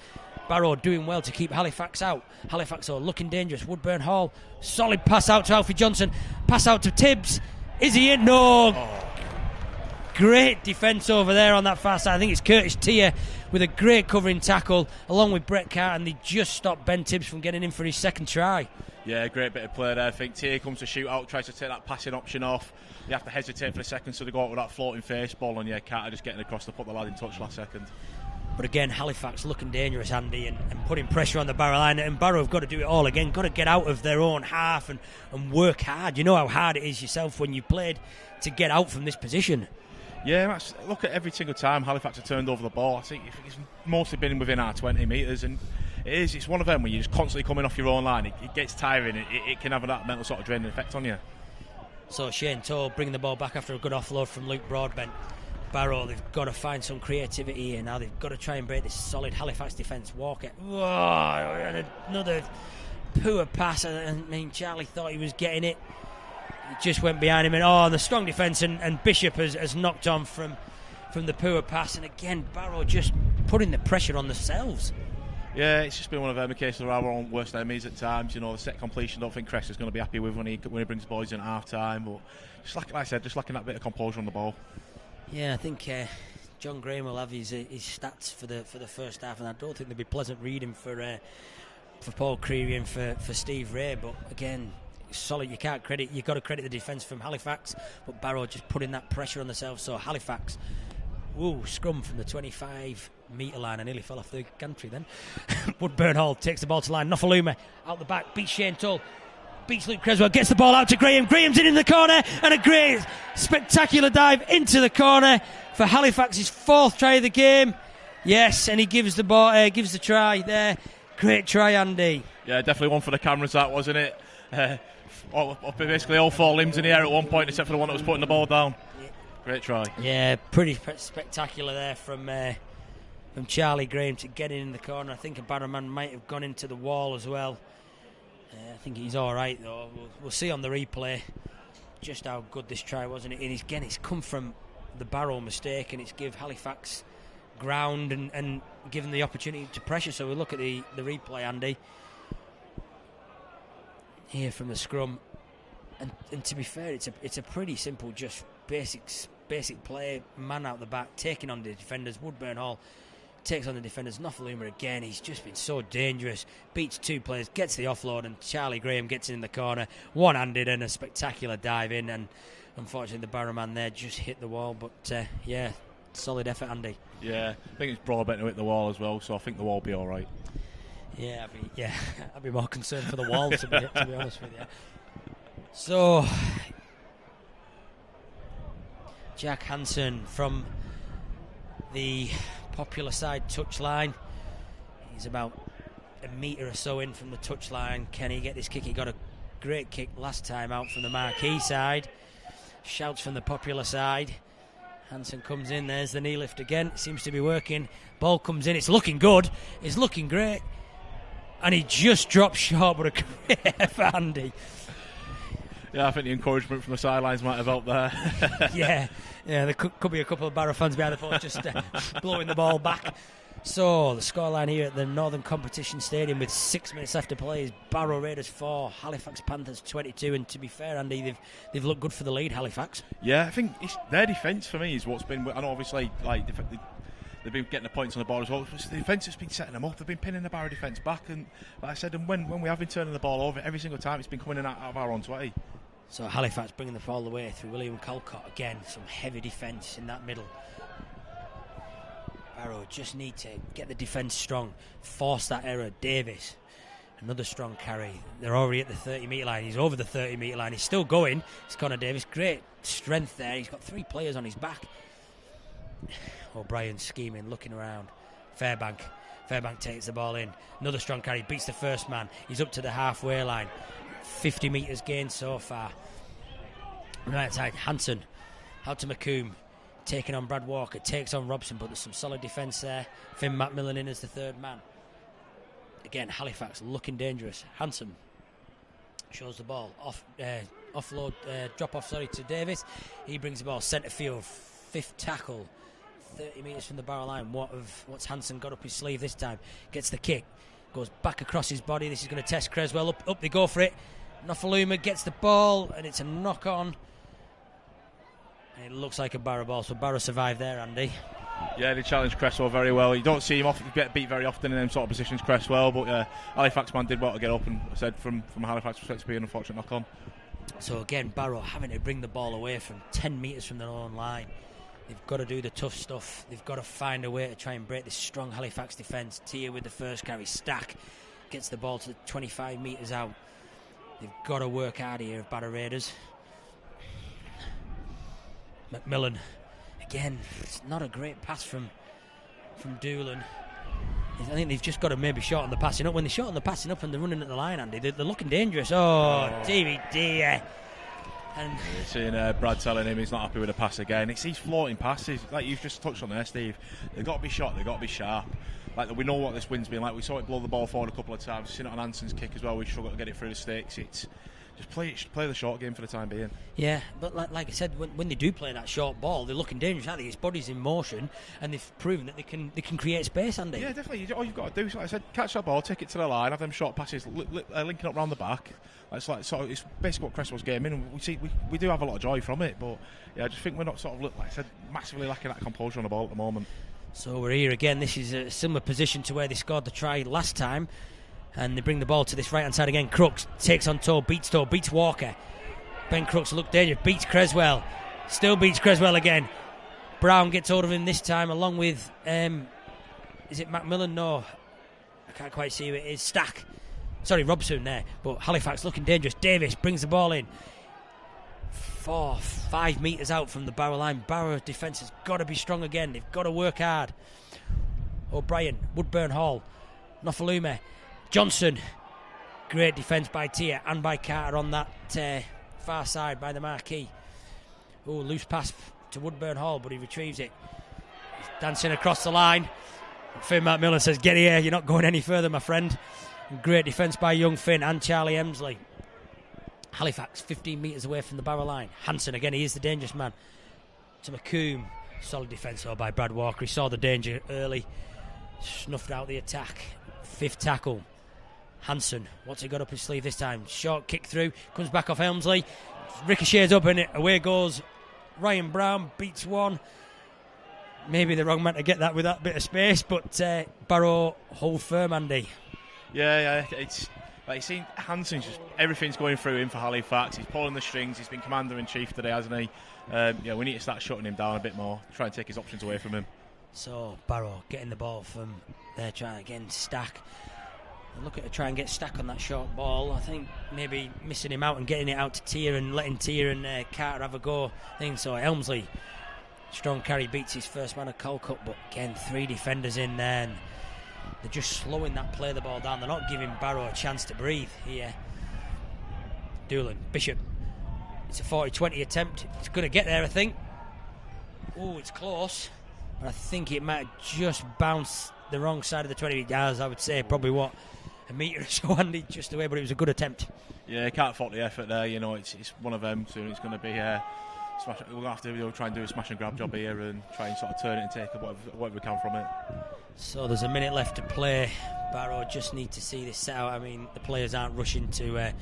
Barrow doing well to keep Halifax out. Halifax looking dangerous. Woodburn Hall, solid pass out to Alfie Johnson. Pass out to Tibbs. Is he in? No. Great defence over there on that far side. I think it's Curtis Tia with a great covering tackle along with Brett Carter, and they just stopped Ben Tibbs from getting in for his second try. Yeah, great bit of play there. I think Tia comes to shoot out, tries to take that passing option off. You have to hesitate for a second, so they go out with that floating face ball, and Carter just getting across to put the lad in touch last second. But again, Halifax looking dangerous, Andy, and putting pressure on the Barrow line. And Barrow have got to do it all again. Got to get out of their own half and work hard. You know how hard it is yourself when you played to get out from this position. Yeah, look at every single time Halifax have turned over the ball. I think it's mostly been within our 20 metres, and it's one of them where you're just constantly coming off your own line. It gets tiring. It can have that mental sort of draining effect on you. So Shane Toll bringing the ball back after a good offload from Luke Broadbent. Barrow, they've got to find some creativity here now. They've got to try and break this solid Halifax defence. Walker, and another poor pass. I mean, Charlie thought he was getting it. He just went behind him, and the strong defence, and Bishop has knocked on from the poor pass. And again, Barrow just putting the pressure on themselves. Yeah, it's just been one of them cases of our own worst enemies at times. You know, the set completion, I don't think Crest is going to be happy with when he brings boys in at half time. But just like I said, just lacking that bit of composure on the ball. Yeah, I think John Graham will have his stats for the first half, and I don't think they'll be pleasant reading for Paul Creevy and for Steve Ray. But again, solid. You've got to credit the defence from Halifax, but Barrow just putting that pressure on themselves. So Halifax, scrum from the 25-metre line. I nearly fell off the gantry then. Woodburn Hall takes the ball to line. Nofaluma out the back, beats Shane Tull. Beats Luke Creswell, gets the ball out to Graham. Graham's in the corner, and a great, spectacular dive into the corner for Halifax's fourth try of the game. Yes, and he gives the ball, gives the try there. Great try, Andy. Yeah, definitely one for the cameras, that wasn't it? Basically all four limbs in the air at one point, except for the one that was putting the ball down. Yeah. Great try. Yeah, pretty spectacular there from Charlie Graham to get in the corner. I think a Barrowman might have gone into the wall as well. I think he's all right though. We'll see on the replay just how good this try was, and again it's come from the Barrow mistake, and it's give Halifax ground and give them the opportunity to pressure. So we look at the replay, Andy, here from the scrum, and to be fair, it's a pretty simple, just basic play, man out the back, taking on the defenders. Woodburn Hall takes on the defenders. Nofaluma again, he's just been so dangerous. Beats 2 players, gets the offload, and Charlie Graham gets in the corner. One-handed and a spectacular dive in, and unfortunately the Barrow man there just hit the wall. But solid effort, Andy. Yeah, I think it's Broadbent who hit the wall as well, so I think the wall will be all right. Yeah, I'd be more concerned for the wall, to be honest with you. So, Jack Hansen from the popular side touchline. He's about a metre or so in from the touchline. Can he get this kick? He got a great kick last time out from the marquee side. Shouts from the popular side. Hansen comes in. There's the knee lift again. It seems to be working. Ball comes in. It's looking good. It's looking great. And he just dropped short, but a great effort, Andy. Yeah, I think the encouragement from the sidelines might have helped there. yeah, there could be a couple of Barrow fans behind the post just blowing the ball back. So, the scoreline here at the Northern Competition Stadium with 6 minutes left to play is Barrow Raiders 4, Halifax Panthers 22. And to be fair, Andy, they've looked good for the lead, Halifax. Yeah, I think their defence for me is what's been. I know obviously they've been getting the points on the board as well. The defence has been setting them up. They've been pinning the Barrow defence back, and like I said, and when we have been turning the ball over, every single time it's been coming in out of our own 20. So Halifax bringing the ball all the way through William Calcott again. Some heavy defence in that middle. Barrow just need to get the defence strong, force that error. Davis, another strong carry. They're already at the 30-metre line. He's over the 30-metre line. He's still going. It's Connor Davis. Great strength there. He's got 3 players on his back. O'Brien scheming, looking around. Fairbank takes the ball in. Another strong carry. Beats the first man. He's up to the halfway line. 50 metres gained so far. Right side, Hansen out to McComb, taking on Brad Walker, takes on Robson, but there's some solid defence there. Finn Macmillan in as the 3rd man. Again, Halifax looking dangerous. Hansen shows the ball drop off to Davis. He brings the ball centre field, 5th tackle, 30 metres from the Barrow line. What's Hansen got up his sleeve this time? Gets the kick, goes back across his body. This is going to test Creswell. Up they go for it. Nofaluma gets the ball, and it's a knock on. And it looks like a Barrow ball, so Barrow survived there, Andy. Yeah, they challenged Cresswell very well. You don't see him get beat very often in them sort of positions, Cresswell, but Halifax man did well to get up, and I said from Halifax perspective, be an unfortunate knock on. So again, Barrow having to bring the ball away from 10 metres from their own line. They've got to do the tough stuff. They've got to find a way to try and break this strong Halifax defence. Tia with the first carry. Stack gets the ball to the 25 metres out. They've got to work hard here, Barrow Raiders. McMillan. Again, it's not a great pass from Doolan. I think they've just got to maybe shorten the passing up. When they shorten the passing up and they're running at the line, Andy, they're looking dangerous. Oh, DVD. And you're seeing Brad telling him he's not happy with the pass again. It's these floating passes, like you've just touched on there, Steve. They've got to be shot, they've got to be sharp. Like, we know what this wind's been like. We saw it blow the ball forward a couple of times. We've seen it on Hansen's kick as well. We struggled to get it through the stakes. It's just play the short game for the time being. Yeah, but like I said, when they do play that short ball, they're looking dangerous, aren't they? His body's in motion, and they've proven that they can create space, Andy. Yeah, definitely. All you've got to do is, like I said, catch that ball, take it to the line, have them short passes linking up round the back. It's basically what Cresswell's game in, and we do have a lot of joy from it. But yeah, I just think we're not like I said, massively lacking that composure on the ball at the moment. So we're here again. This is a similar position to where they scored the try last time. And they bring the ball to this right-hand side again. Crooks takes on Toe, beats Walker. Ben Crooks looked dangerous, beats Creswell. Still beats Creswell again. Brown gets hold of him this time along with, is it Macmillan? No, I can't quite see who it is. Stack. Sorry, Robson there. But Halifax looking dangerous. Davis brings the ball in. 4-5 metres out from the Barrow line. Barrow defence has got to be strong again. They've got to work hard. O'Brien, Woodburn Hall, Nofaluma, Johnson. Great defence by Tia and by Carter on that far side by the marquee. Oh, loose pass to Woodburn Hall, but he retrieves it. He's dancing across the line. Finn Macmillan says, "Get here, you're not going any further, my friend." And great defence by young Finn and Charlie Emsley. Halifax 15 metres away from the Barrow line. Hansen again, he is the dangerous man. To McComb. Solid defence by Brad Walker. He saw the danger early, snuffed out the attack. 5th tackle. Hansen, what's he got up his sleeve this time? Short kick through, comes back off Emsley, ricochets up and away goes Ryan Brown, beats one. maybe the wrong man to get that with that bit of space, but Barrow hold firm, Andy. Yeah, it's like you've seen Hansen's just everything's going through him for Halifax. He's pulling the strings. He's been commander in chief today, hasn't he? We need to start shutting him down a bit more. Try and take his options away from him. So Barrow getting the ball from there, trying again stack. Look at her try and get Stack on that short ball. I think maybe missing him out and getting it out to Tier and letting Tier and Carter have a go. I think so. Elmsley, strong carry, beats his first man of Colcutt, but again 3 defenders in there, and they're just slowing that play the ball down. They're not giving Barrow a chance to breathe here. Doolan, Bishop. It's a 40-20 attempt. It's going to get there, I think. Oh, it's close. But I think it might just bounce the wrong side of the 20 yards. I would say probably a metre or so, Andy, just away, but it was a good attempt. Yeah, can't fault the effort there. It's one of them soon. It's going to be smash. We're going to have to try and do a smash and grab job here and try and sort of turn it and take whatever we can from it. So there's a minute left to play. Barrow just need to see this set out. I mean, the players aren't rushing to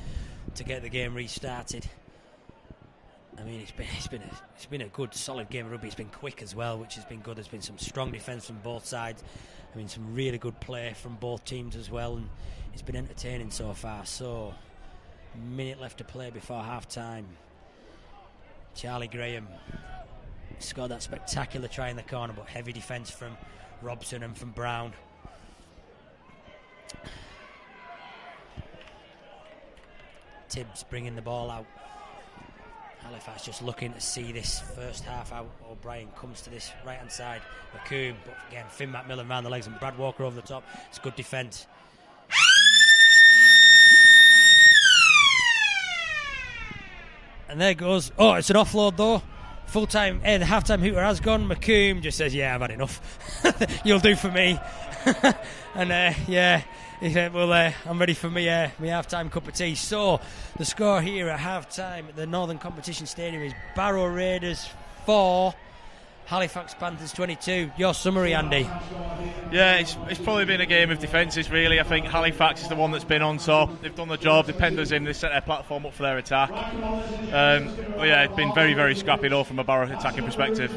get the game restarted. I mean, it's been a good, solid game of rugby. It's been quick as well, which has been good. There's been some strong defence from both sides. I mean, some really good play from both teams as well, and it's been entertaining so far. So, minute left to play before half time. Charlie Graham scored that spectacular try in the corner, but heavy defence from Robson and from Brown. Tibbs bringing the ball out. Halifax just looking to see this first half out. O'Brien comes to this right hand side. McComb, but again Finn McMillan round the legs and Brad Walker over the top. It's good defence. And there goes. Oh, it's an offload though. Full time. The half time hooter has gone. McComb just says, "Yeah, I've had enough. You'll do for me." And he said, "Well, I'm ready for me half time cup of tea." So the score here at half time at the Northern Competition Stadium is Barrow Raiders 4, Halifax Panthers 22. Your summary, Andy? Yeah, it's probably been a game of defences, really. I think Halifax is the one that's been on top. They've done the job. The Panthers in. They set their platform up for their attack. But yeah, it's been very, very scrappy though from a Barrow attacking perspective.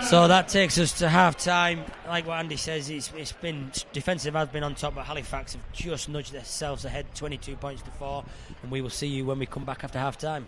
So that takes us to half time. Like what Andy says, it's been defensive has been on top, but Halifax have just nudged themselves ahead 22 points to 4, and we will see you when we come back after half time.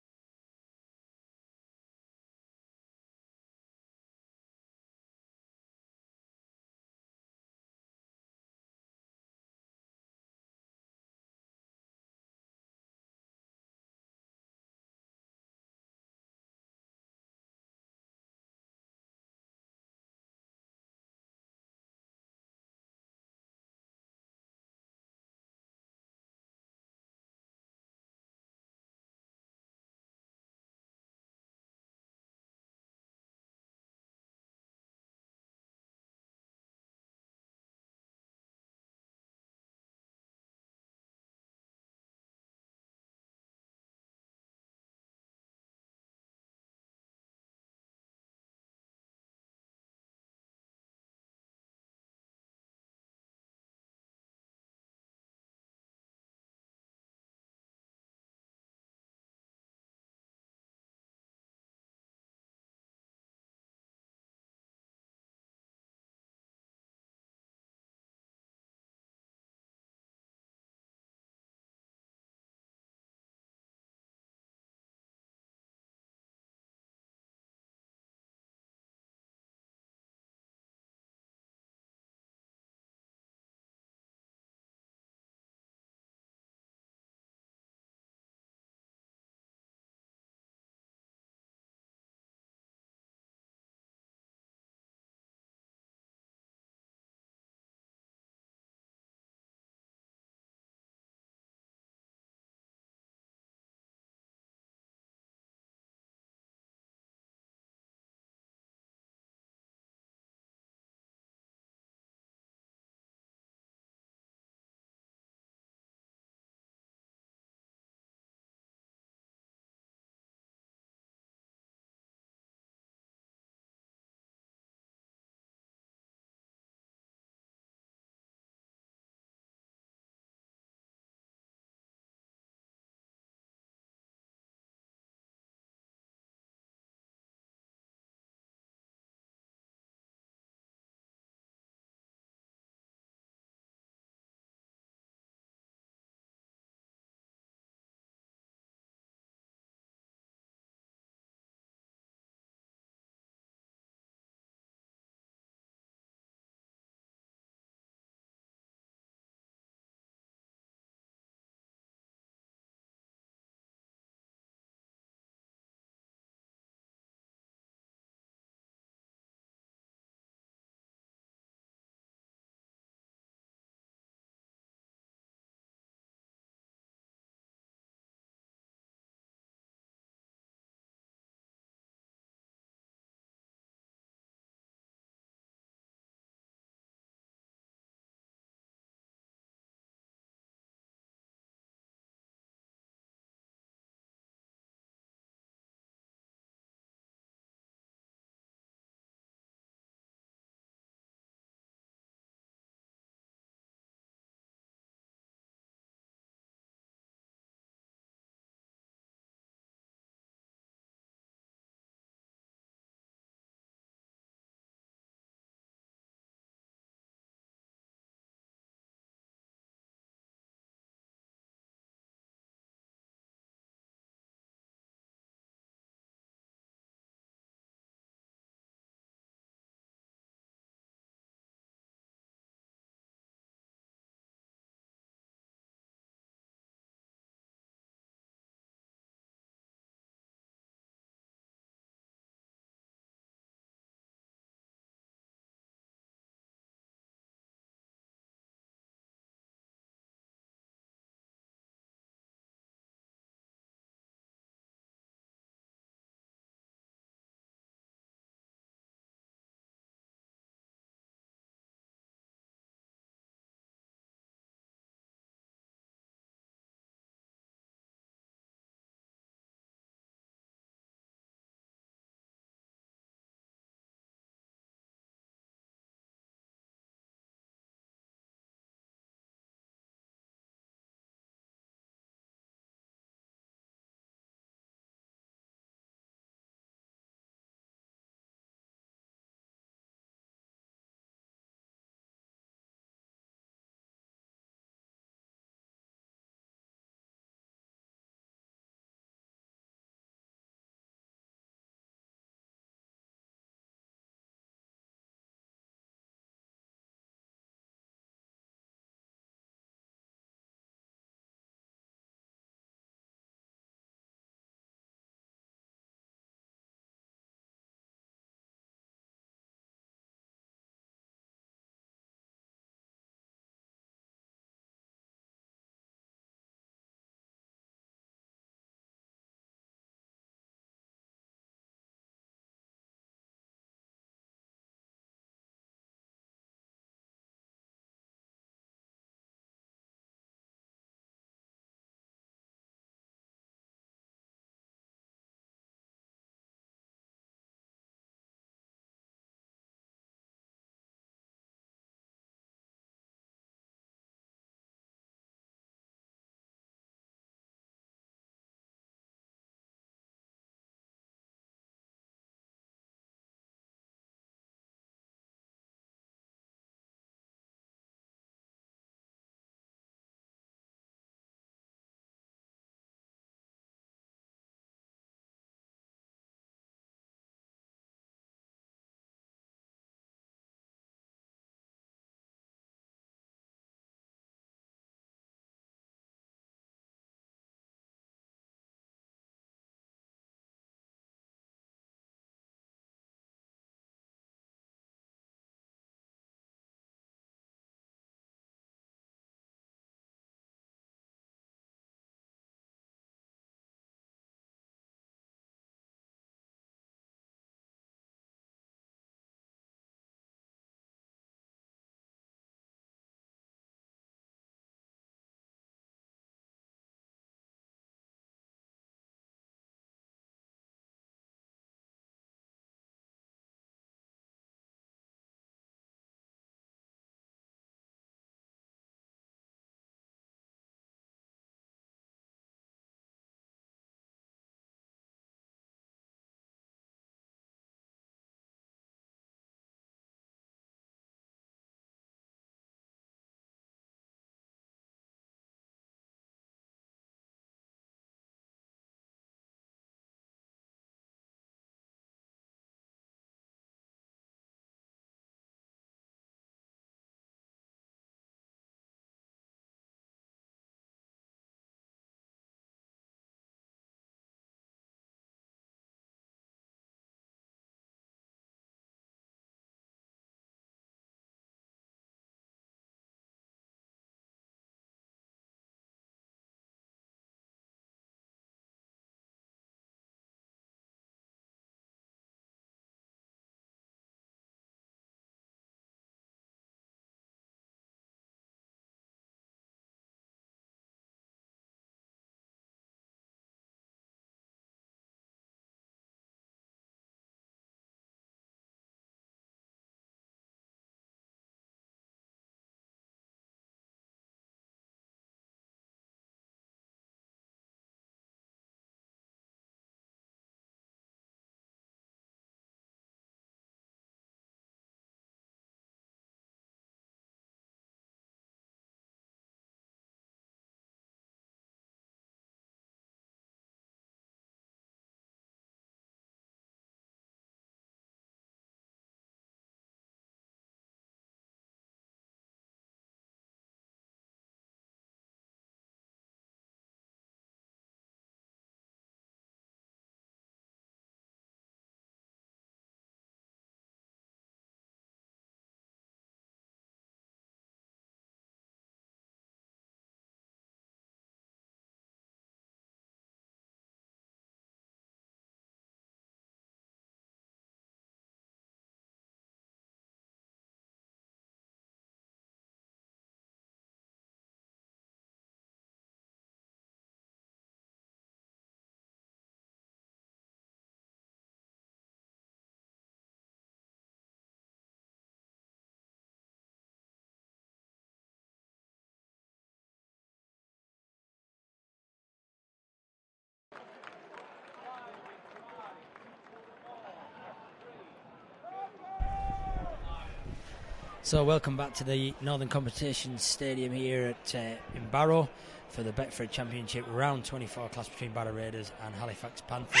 So welcome back to the Northern Competition Stadium here at in Barrow for the Betfred Championship round 24 clash between Barrow Raiders and Halifax Panthers.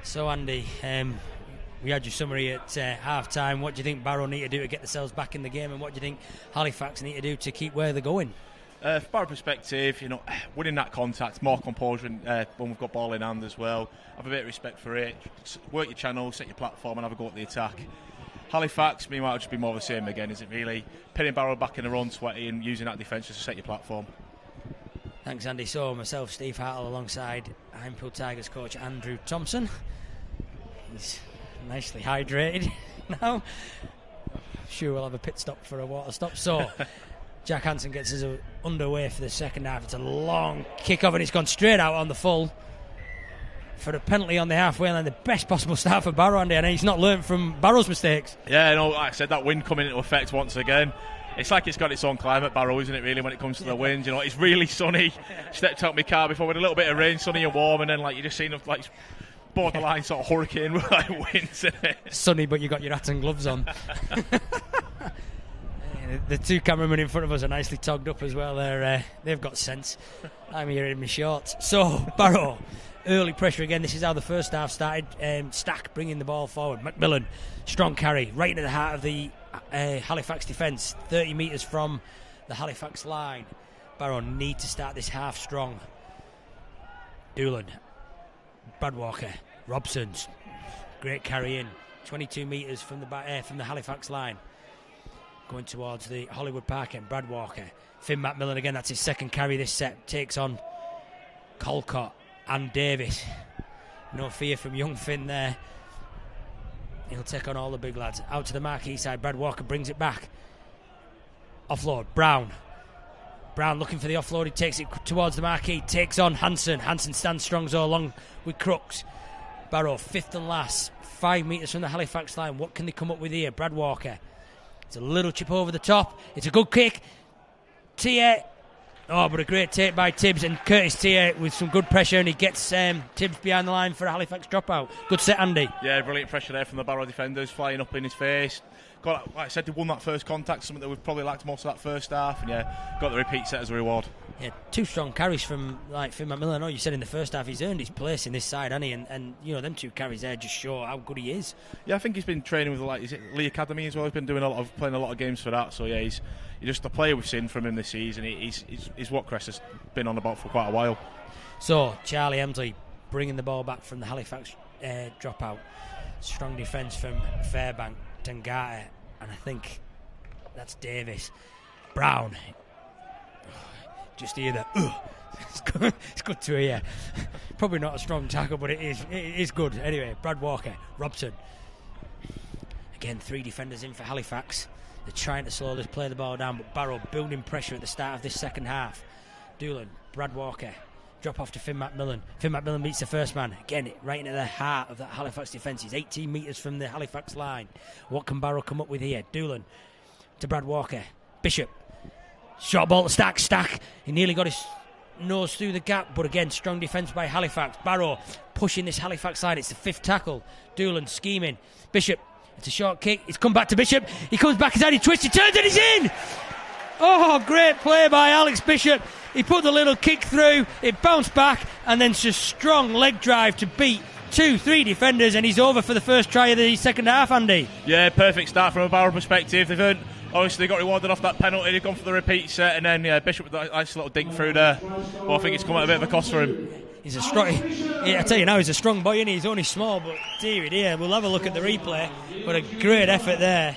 So Andy, we had your summary at half time. What do you think Barrow need to do to get themselves back in the game, and what do you think Halifax need to do to keep where they're going? From Barrow perspective, winning that contact, more composure when we've got ball in hand as well. Have a bit of respect for it. Work your channel, set your platform, and have a go at the attack. Halifax, meanwhile, will just be more of the same again, is it really? Pinning Barrow back in their own sweaty and using that defence just to set your platform. Thanks, Andy. So, myself, Steve Hartle, alongside Hartle Tigers coach Andrew Thompson. He's nicely hydrated now. I'm sure we'll have a pit stop for a water stop. So, Jack Hansen gets us underway for the second half. It's a long kick-off and it's gone straight out on the full for a penalty on the halfway line. The best possible start for Barrow, Andy, and he's not learnt from Barrow's mistakes. Yeah, no, like I said, that wind coming into effect once again. It's like it's got its own climate, Barrow, isn't it, really, when it comes to the wind? It's really sunny. Stepped out my car before with a little bit of rain, sunny and warm, and then you just seen borderline sort of hurricane with winds in it. Sunny, but you got your hat and gloves on. The two cameramen in front of us are nicely togged up as well. They've got sense. I'm here in my shorts. So, Barrow, early pressure again. This is how the first half started. Stack bringing the ball forward. Macmillan, strong carry, right into the heart of the Halifax defence. 30 metres from the Halifax line. Barrow need to start this half strong. Doolan, Brad Walker, Robson's great carry in. 22 metres from the Halifax line. Going towards the Hollywood Park end. Brad Walker, Finn Macmillan again. That's his second carry this set. Takes on Colcott and Davis. No fear from young Finn there. He'll take on all the big lads. Out to the marquee side. Brad Walker brings it back. Offload. Brown looking for the offload. He takes it towards the marquee. Takes on Hansen. Hansen stands strong so along with Crooks. Barrow, fifth and last. 5 metres from the Halifax line. What can they come up with here? Brad Walker. It's a little chip over the top. It's a good kick. Tier. Oh, but a great take by Tibbs, and Curtis Tier with some good pressure, and he gets Tibbs behind the line for a Halifax dropout. Good set, Andy. Yeah, brilliant pressure there from the Barrow defenders, flying up in his face. Like I said, they won that first contact, something that we've probably lacked most of that first half, and got the repeat set as a reward. Yeah, two strong carries from Finn Macmillan. I know you said in the first half he's earned his place in this side, hasn't he? And them two carries there just show how good he is. Yeah, I think he's been training with is it Lee Academy as well. He's been doing playing a lot of games for that. So yeah, he's just a player we've seen from him this season. He's what Crest has been on about for quite a while. So Charlie Emsley bringing the ball back from the Halifax dropout. Strong defence from Fairbank, Tangata, and I think that's Davis. Brown. Just hear that. It's good to hear. Probably not a strong tackle, but it is good. Anyway, Brad Walker, Robson. Again, 3 defenders in for Halifax. They're trying to slowly play the ball down, but Barrow building pressure at the start of this second half. Doolan, Brad Walker. Drop off to Finn Macmillan. Finn Macmillan meets the first man. Again, right into the heart of that Halifax defence. He's 18 metres from the Halifax line. What can Barrow come up with here? Doolan to Brad Walker. Bishop. Short ball to Stack. He nearly got his nose through the gap, but again, strong defence by Halifax. Barrow pushing this Halifax side. It's the 5th tackle. Doolan scheming. Bishop. It's a short kick. It's come back to Bishop. He comes back inside. He twists. He turns and he's in. Oh, great play by Alex Bishop. He put the little kick through. It bounced back, and then just strong leg drive to beat 2-3 defenders, and he's over for the first try of the second half, Andy. Yeah, perfect start from a Barrow perspective. Obviously, they got rewarded off that penalty. They've gone for the repeat set, and then Bishop with a nice little dig through there. Well, I think it's come at a bit of a cost for him. He's a strong. I tell you now, he's a strong boy, isn't he? He's only small, but dear, we'll have a look at the replay. But a great effort there.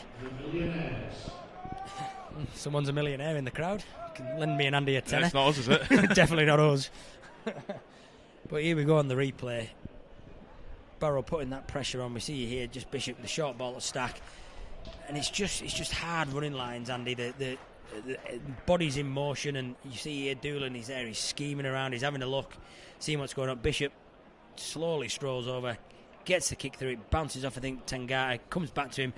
Someone's a millionaire in the crowd. Can lend me and Andy a tenner. It's not us, is it? Definitely not us. But here we go on the replay. Barrow putting that pressure on. We see here just Bishop, the short ball to Stack. And it's just hard running lines, Andy. The body's in motion, and you see here Doolan, he's there, he's scheming around, he's having a look, seeing what's going on. Bishop slowly strolls over, gets the kick through, it bounces off, I think, Tangata, comes back to him,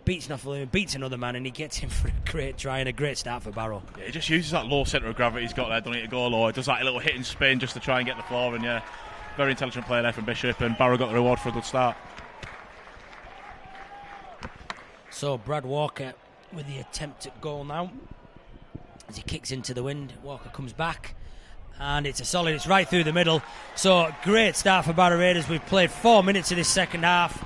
beats Noffalume, beats another man, and he gets him for a great try and a great start for Barrow. Yeah, he just uses that low centre of gravity he's got there, doesn't he, to go low. He does that little hit and spin just to try and get the floor, and very intelligent play there from Bishop, and Barrow got the reward for a good start. So Brad Walker with the attempt at goal now. As he kicks into the wind, Walker comes back. And it's a solid, it's right through the middle. So great start for Barrow Raiders. We've played 4 minutes of this second half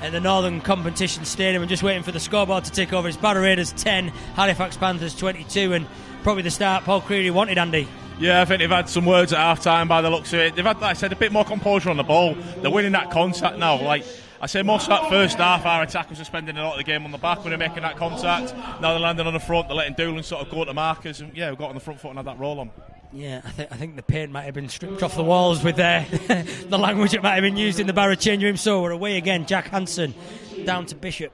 at the Northern Competition Stadium. I'm just waiting for the scoreboard to tick over. It's Barrow Raiders 10, Halifax Panthers 22, and probably the start Paul Creedy wanted, Andy. Yeah, I think they've had some words at half-time by the looks of it. They've had, like I said, a bit more composure on the ball. They're winning that contact now. Like I say, most of that first half, our attackers are spending a lot of the game on the back when they're making that contact. Now they're landing on the front, they're letting Doolan sort of go to markers, and yeah, we've got on the front foot and had that roll on. Yeah, I think the paint might have been stripped off the walls with the language that might have been used in the Barrow changing room. So we're away again. Jack Hansen down to Bishop.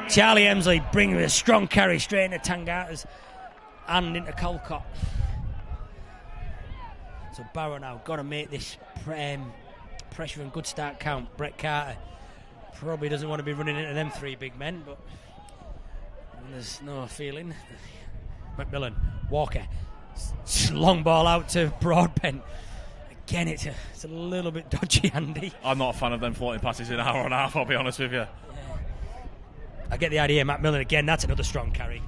Charlie Emsley bringing a strong carry straight into Tangata's and into Colcott. So Barrow now got to make this pressure and good start count. Brett Carter probably doesn't want to be running into them three big men, but there's no feeling. McMillan, Walker. Long ball out to Broadbent. Again, it's a little bit dodgy, Andy. I'm not a fan of them floating passes in an hour and a half, I'll be honest with you. Yeah. I get the idea. Matt Millen again, that's another strong carry.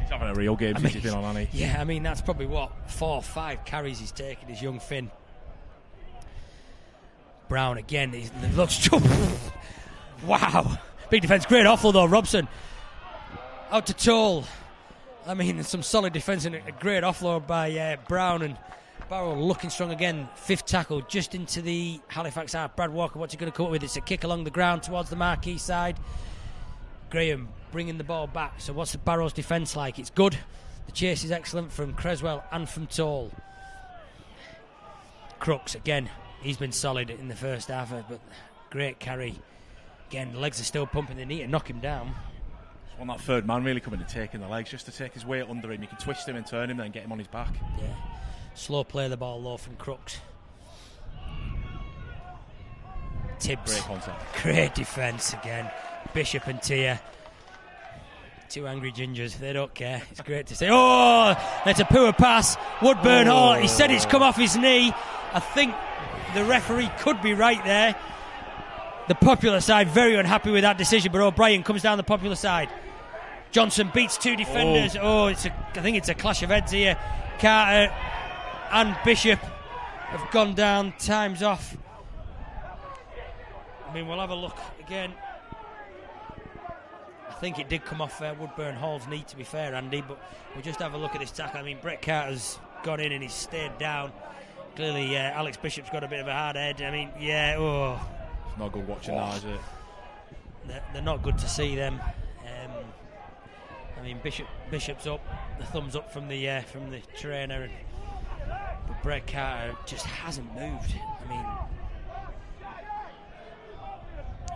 He's having a real game since he's been on, hasn't he? Yeah, I mean, that's probably 4 or 5 carries he's taken, his young Finn. Brown again, he looks... Wow. Big defence, great offload though, Robson. Out to Toll. I mean, some solid defence and a great offload by Brown, and Barrow looking strong again. 5th tackle just into the Halifax half. Brad Walker, what's he going to come up with? It's a kick along the ground towards the marquee side. Graham bringing the ball back. So what's the Barrow's defence like? It's good. The chase is excellent from Creswell and from Toll. Crooks, again, he's been solid in the first half, but great carry. Again, the legs are still pumping. They need to knock him down. On that third man really coming to take in the legs, just to take his weight under him. You can twist him and turn him, then get him on his back. Yeah, slow play the ball low from Crooks. Tibbs, great contact, great defence again. Bishop and Tia, 2 angry gingers, they don't care. It's great to see. Oh, it's a poor pass. Woodburn Hall, he said it's come off his knee. I think the referee could be right there. The Popular side very unhappy with that decision, but O'Brien comes down the Popular side. Johnson beats 2 defenders. I think it's a clash of heads here. Carter and Bishop have gone down. Time's off. I mean, we'll have a look again. I think it did come off Woodburn Hall's knee, to be fair, Andy, but we'll just have a look at this tackle. I mean, Brett Carter's gone in and he's stayed down. Clearly, Alex Bishop's got a bit of a hard head. I mean, It's not good watching that, is it? They're not good to see them. I mean, Bishop's up, the thumbs up from the trainer, but Brett Carter just hasn't moved. I mean,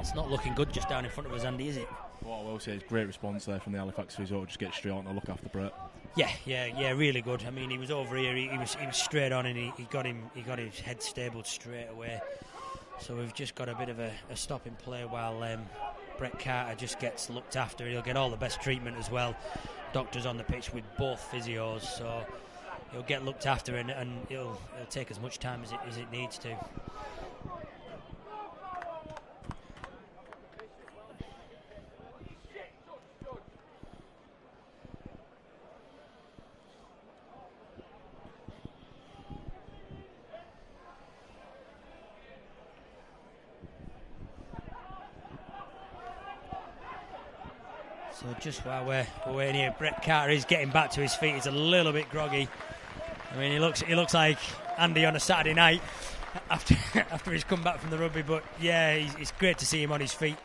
it's not looking good just down in front of us, Andy, is it? What I will say is great response there from the Halifax resort. Just get straight on to look after Brett. Yeah, really good. I mean, he was over here. He was straight on, and he got his head stabled straight away. So we've just got a bit of a stop in play while Brett Carter just gets looked after. He'll get all the best treatment as well. Doctors on the pitch with both physios, so he'll get looked after, and it'll take as much time as it needs to. So just while we're waiting here, Brett Carter is getting back to his feet. He's a little bit groggy. I mean, he looks like Andy on a Saturday night after he's come back from the rugby. But yeah, it's great to see him on his feet,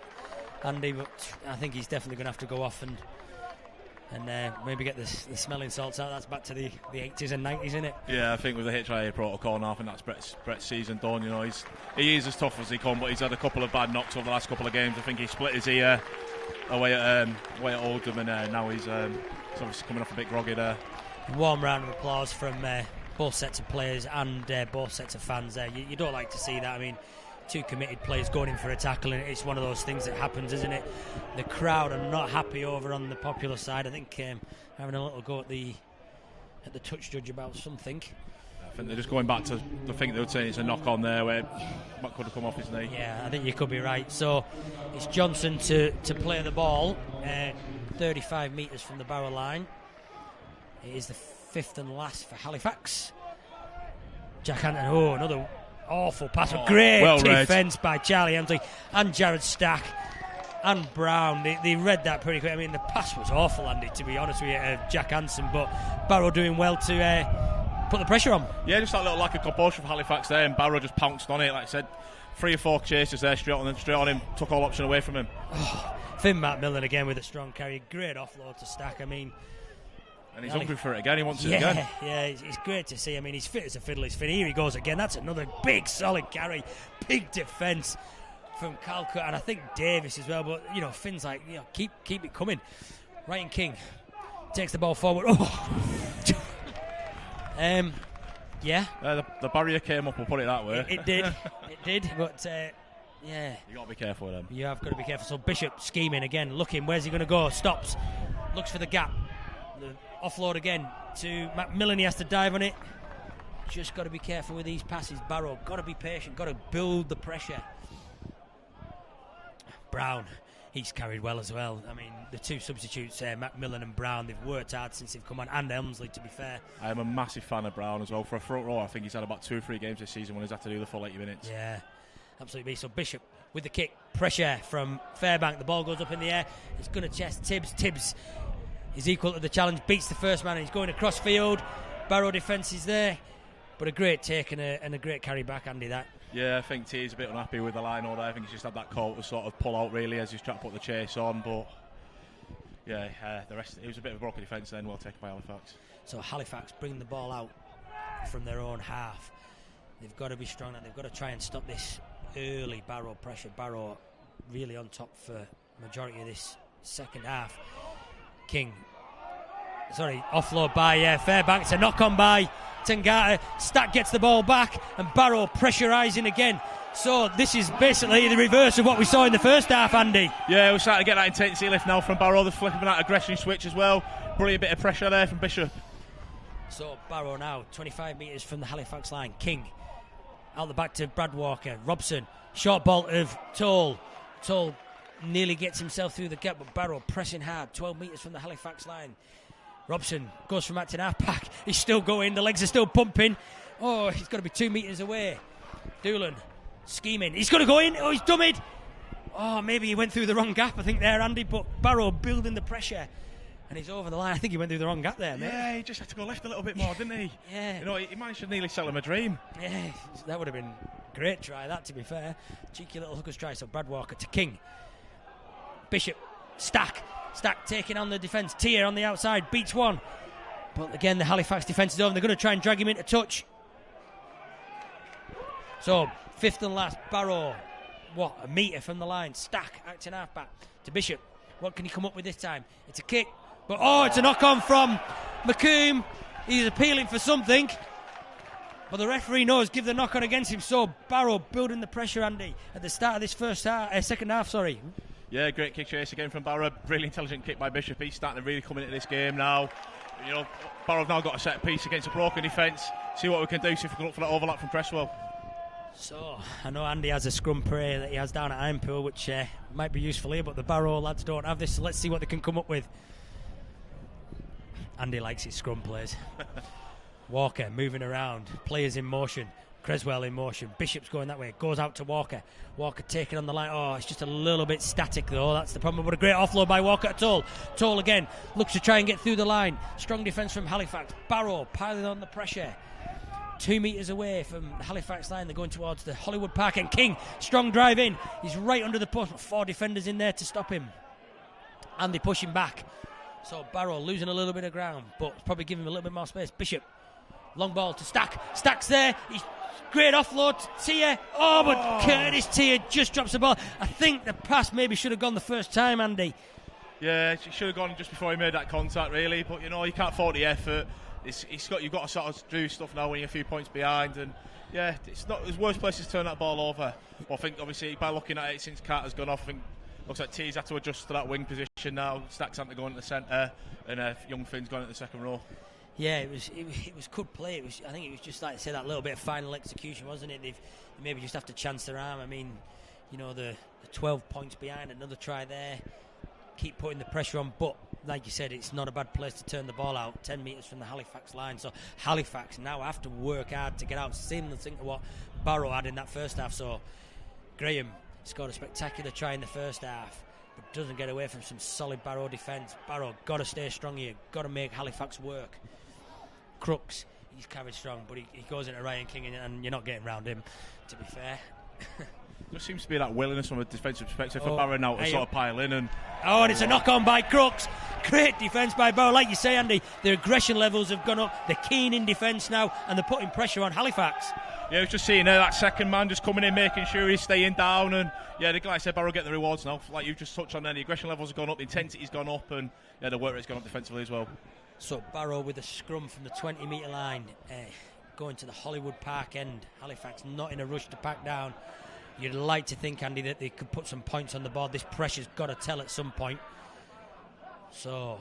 Andy. But I think he's definitely going to have to go off and maybe get the smelling salts out. That's back to the 80s and 90s, isn't it? Yeah, I think with the HIA protocol now, I think that's Brett's season done. You know, he is as tough as he can, but he's had a couple of bad knocks over the last couple of games. I think he split his ear away at Oldham, and now he's obviously coming off a bit groggy there. Warm round of applause from both sets of players and both sets of fans there. You don't like to see that. I mean, 2 committed players going in for a tackle, and it's one of those things that happens, isn't it? The crowd are not happy over on the Popular side. I think having a little go at the touch judge about something. I I think they're just going back to the thing they would say it's a knock on there where that could have come off his knee. Yeah, I think you could be right. So it's Johnson to play the ball 35 metres from the Barrow line. It is the fifth and last for Halifax. Jack Anton, another awful pass. Great defence by Charlie Emsley and Jared Stack and Brown. They read that pretty quick. I mean, the pass was awful, Andy, to be honest with you, Jack Hansen, but Barrow doing well to put the pressure on. Yeah, just that little lack of composure from Halifax there, and Barrow just pounced on it. Like I said, 3 or 4 chases there straight on him, took all option away from him. Finn McMillan again with a strong carry. Great offload to Stack. I mean, and he's hungry for it again. He wants it again. Yeah, it's great to see. I mean, he's fit as a fiddle. He's fit. Here he goes again. That's another big, solid carry. Big defence from Calcutt, and I think Davis as well. But, Finn's like, keep it coming. Ryan King takes the ball forward. Yeah. The barrier came up, we'll put it that way. It did. It did. But, yeah. You got to be careful with them. You have got to be careful. So Bishop scheming again, looking. Where's he going to go? Stops. Looks for the gap. The offload again to Macmillan. He has to dive on it. Just got to be careful with these passes. Barrow, got to be patient. Got to build the pressure. Brown, he's carried well as well. I mean, the two substitutes, Macmillan and Brown, they've worked hard since they've come on. And Elmsley, to be fair. I am a massive fan of Brown as well. For a front row, I think he's had about 2 or 3 games this season when he's had to do the full 80 minutes. Yeah, absolutely. So Bishop with the kick. Pressure from Fairbank. The ball goes up in the air. It's going to chest Tibbs. Tibbs is equal to the challenge. Beats the first man and he's going across field. Barrow defence is there. But a great take and a great carry back, Andy, that. Yeah, I think T's a bit unhappy with the line order. I think he's just had that call to sort of pull out really as he's trying to put the chase on. But yeah, the rest, it was a bit of a broken defence then, well taken by Halifax. So Halifax bring the ball out from their own half. They've got to be strong and they've got to try and stop this early Barrow pressure. Barrow really on top for majority of this second half. Offload by Fairbank. It's a knock on by Tangata. Stack gets the ball back and Barrow pressurising again. So this is basically the reverse of what we saw in the first half, Andy. Yeah, we're starting to get that intensity lift now from Barrow. They're flipping that aggression switch as well. Brilliant bit of pressure there from Bishop. So Barrow now 25 metres from the Halifax line. King out the back to Brad Walker. Robson, short ball of Toll. Toll nearly gets himself through the gap, but Barrow pressing hard 12 metres from the Halifax line. Robson goes from acting half back. He's still going. The legs are still pumping. Oh, he's got to be 2 metres away. Doolan scheming. He's going to go in. Oh, he's dummied. Oh, maybe he went through the wrong gap, I think, there, Andy. But Barrow building the pressure. And he's over the line. I think he went through the wrong gap there, mate. Yeah, he just had to go left a little bit more, didn't he? Yeah. He managed to nearly sell him a dream. Yeah, that would have been a great try, that, to be fair. Cheeky little hooker's try. So Brad Walker to King. Bishop. Stack taking on the defence. Tier on the outside, beats one. But again, the Halifax defence is over. They're going to try and drag him into touch. So, fifth and last, Barrow. A metre from the line. Stack acting halfback to Bishop. What can he come up with this time? It's a kick. But it's a knock on from McComb. He's appealing for something. But the referee knows, give the knock on against him. So, Barrow building the pressure, Andy, at the start of this second half. Yeah, great kick chase again from Barrow. Really intelligent kick by Bishop. He's starting to really come into this game now. Barrow have now got a set piece against a broken defence. See what we can do, see if we can look for that overlap from Cresswell. So, I know Andy has a scrum prayer that he has down at Ironpool, which might be useful here, but the Barrow lads don't have this, so let's see what they can come up with. Andy likes his scrum plays. Walker moving around, players in motion. Creswell in motion. Bishop's going that way. Goes out to Walker. Walker taking on the line. Oh, it's just a little bit static though. That's the problem. But a great offload by Walker to Toll. Toll again looks to try and get through the line. Strong defence from Halifax. Barrow piling on the pressure. 2 metres away from the Halifax line. They're going towards the Hollywood Park. And King, strong drive in. He's right under the post. But 4 defenders in there to stop him. And they push him back. So Barrow losing a little bit of ground. But probably giving him a little bit more space. Bishop. Long ball to Stack. Stack's there. He's great offload. Tier. But Curtis Tier just drops the ball. I think the pass maybe should have gone the first time, Andy. Yeah, he should have gone just before he made that contact, really. But, you can't fault the effort. You've got to sort of do stuff now when you're a few points behind. And, yeah, it's not there's worse places to turn that ball over. But I think, obviously, by looking at it since Carter's gone off, I think looks like T's had to adjust to that wing position now. Stack's had to go into the centre. And Young Finn's gone into the second row. Yeah, it was good play. I think it was just like I said, that little bit of final execution, wasn't it? They maybe just have to chance their arm. I mean, you know, the 12 points behind, another try there. Keep putting the pressure on, but like you said, it's not a bad place to turn the ball out. 10 metres from the Halifax line, so Halifax now have to work hard to get out, similar to what Barrow had in that first half. So Graham scored a spectacular try in the first half, but doesn't get away from some solid Barrow defence. Barrow got to stay strong here, got to make Halifax work. Crooks, he's carried strong, but he goes into Ryan King, and you're not getting round him, to be fair. There seems to be that willingness from a defensive perspective for Barrow now to sort of pile in. And it's a knock-on by Crooks. Great defence by Barrow. Like you say, Andy, their aggression levels have gone up. They're keen in defence now, and they're putting pressure on Halifax. Yeah, I was just seeing that second man just coming in, making sure he's staying down. And yeah, like I said, Barrow get the rewards now. Like you just touched on there, the aggression levels have gone up, the intensity's gone up, and yeah, the work rate's gone up defensively as well. So Barrow with a scrum from the 20-metre line, going to the Hollywood Park end. Halifax not in a rush to pack down. You'd like to think, Andy, that they could put some points on the board. This pressure's got to tell at some point. So,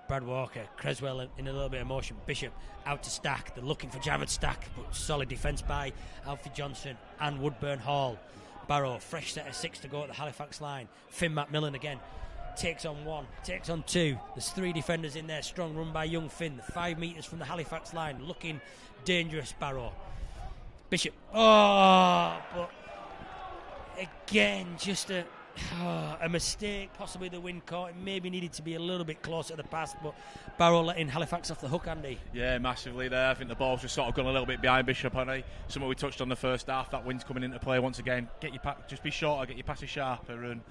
Brad Walker, Creswell in a little bit of motion. Bishop out to Stack. They're looking for Jared Stack, but solid defence by Alfie Johnson and Woodburn Hall. Barrow, fresh set of 6 to go at the Halifax line. Finn McMillan again. Takes on 1, takes on 2. There's 3 defenders in there. Strong run by young Finn. 5 metres from the Halifax line. Looking dangerous, Barrow. Bishop. But again, just a mistake. Possibly the wind caught. It maybe needed to be a little bit closer to the pass, but Barrow letting Halifax off the hook, Andy. Yeah, massively there. I think the ball's just sort of gone a little bit behind Bishop, hasn't he? Something we touched on the first half. That wind's coming into play once again. Just be shorter, get your passes sharper, and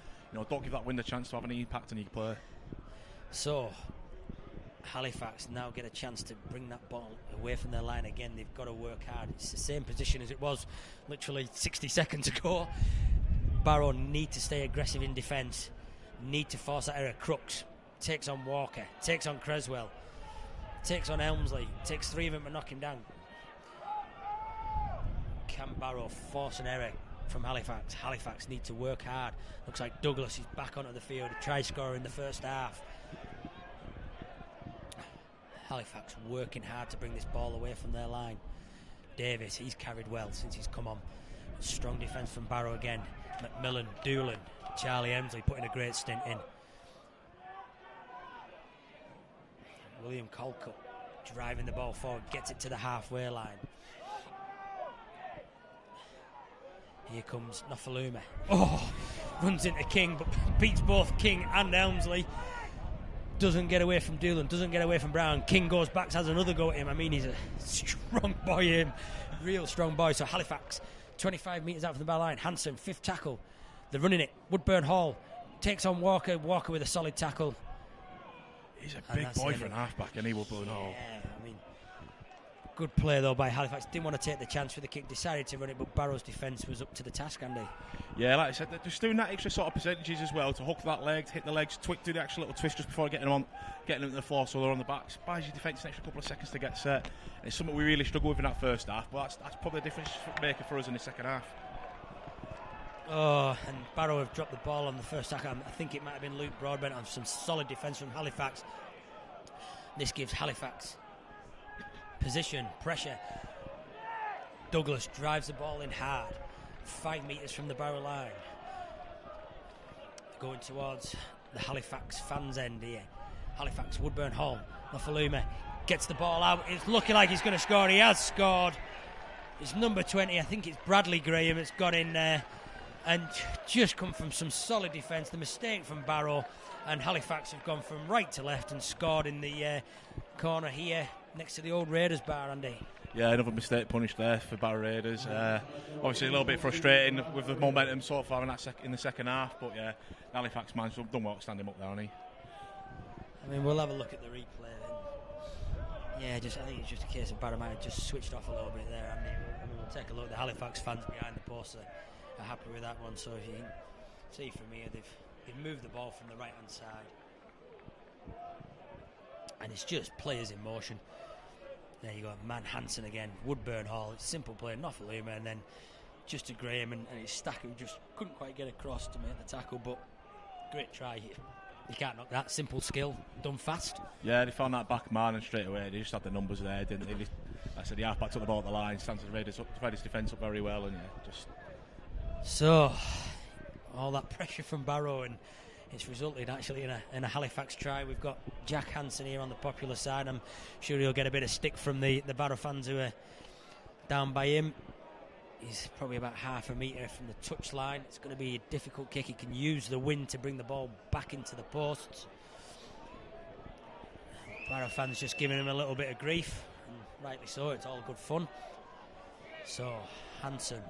don't give that wind a chance to have any impact on your play. So Halifax now get a chance to bring that ball away from their line again. They've got to work hard. It's the same position as it was literally 60 seconds ago. Barrow need to stay aggressive in defence, need to force that error. Crooks takes on Walker, takes on Creswell, takes on Elmsley, takes 3 of them to knock him down. Can Barrow force an error from Halifax? Halifax need to work hard. Looks like Douglas is back onto the field. A try scorer in the first half. Halifax working hard to bring this ball away from their line. Davis, he's carried well since he's come on. Strong defence from Barrow again. McMillan, Doolan, Charlie Emsley putting a great stint in. William Colcutt driving the ball forward, gets it to the halfway line. Here comes Nofaluma. Runs into King, but beats both King and Elmsley. Doesn't get away from Doolan, doesn't get away from Brown. King goes back, has another go at him. I mean, he's a strong boy, him. Real strong boy. So Halifax, 25 metres out from the bar line. Hanson, 5th tackle. They're running it. Woodburn Hall takes on Walker. Walker with a solid tackle. He's a big boy for an halfback, isn't he, Woodburn Hall? Yeah, I mean, good play though by Halifax. Didn't want to take the chance for the kick, decided to run it, but Barrow's defence was up to the task, Andy. Yeah, like I said, they're just doing that extra sort of percentages as well to hook that leg, hit the legs, do the actual little twist just before getting them to the floor so they're on the backs. Buys your defence an extra couple of seconds to get set. And it's something we really struggle with in that first half, but that's probably the difference maker for us in the second half. And Barrow have dropped the ball on the first tackle. I think it might have been Luke Broadbent on some solid defence from Halifax. This gives Halifax position, pressure. Douglas drives the ball in hard. 5 metres from the Barrow line. Going towards the Halifax fans' end here. Halifax, Woodburn Hall. Nofaluma gets the ball out. It's looking like he's going to score. He has scored. It's number 20. I think it's Bradley Graham that's got in there. And just come from some solid defence. The mistake from Barrow. And Halifax have gone from right to left and scored in the corner here next to the old Raiders bar, Andy. Yeah, another mistake punished there for Barrow Raiders. Obviously a little bit frustrating with the momentum so far in the second half, but yeah, the Halifax man's done well to stand him up there, hasn't he? I mean, we'll have a look at the replay. Yeah, I think it's just a case of Barrow might have just switched off a little bit there, Andy. I mean, we'll take a look. The Halifax fans behind the post are happy with that one, so if you can see from here, they've moved the ball from the right-hand side. And it's just players in motion. There you go, Man Hanson again, Woodburn Hall. It's simple play, Nofaluma, and then just to Graham and his Stack, who just couldn't quite get across to make the tackle, but great try here You can't knock that. Simple skill, done fast. Yeah, they found that back man and straight away they just had the numbers there, didn't they? I said the halfback took the ball at the line, Stanton's read his defence up very well, and yeah, just... So, all that pressure from Barrow, and it's resulted actually in a Halifax try. We've got Jack Hansen here on the popular side. I'm sure he'll get a bit of stick from the Barrow fans who are down by him. He's probably about half a metre from the touch line. It's going to be a difficult kick. He can use the wind to bring the ball back into the posts. Barrow fans just giving him a little bit of grief, and rightly so. It's all good fun. So Hansen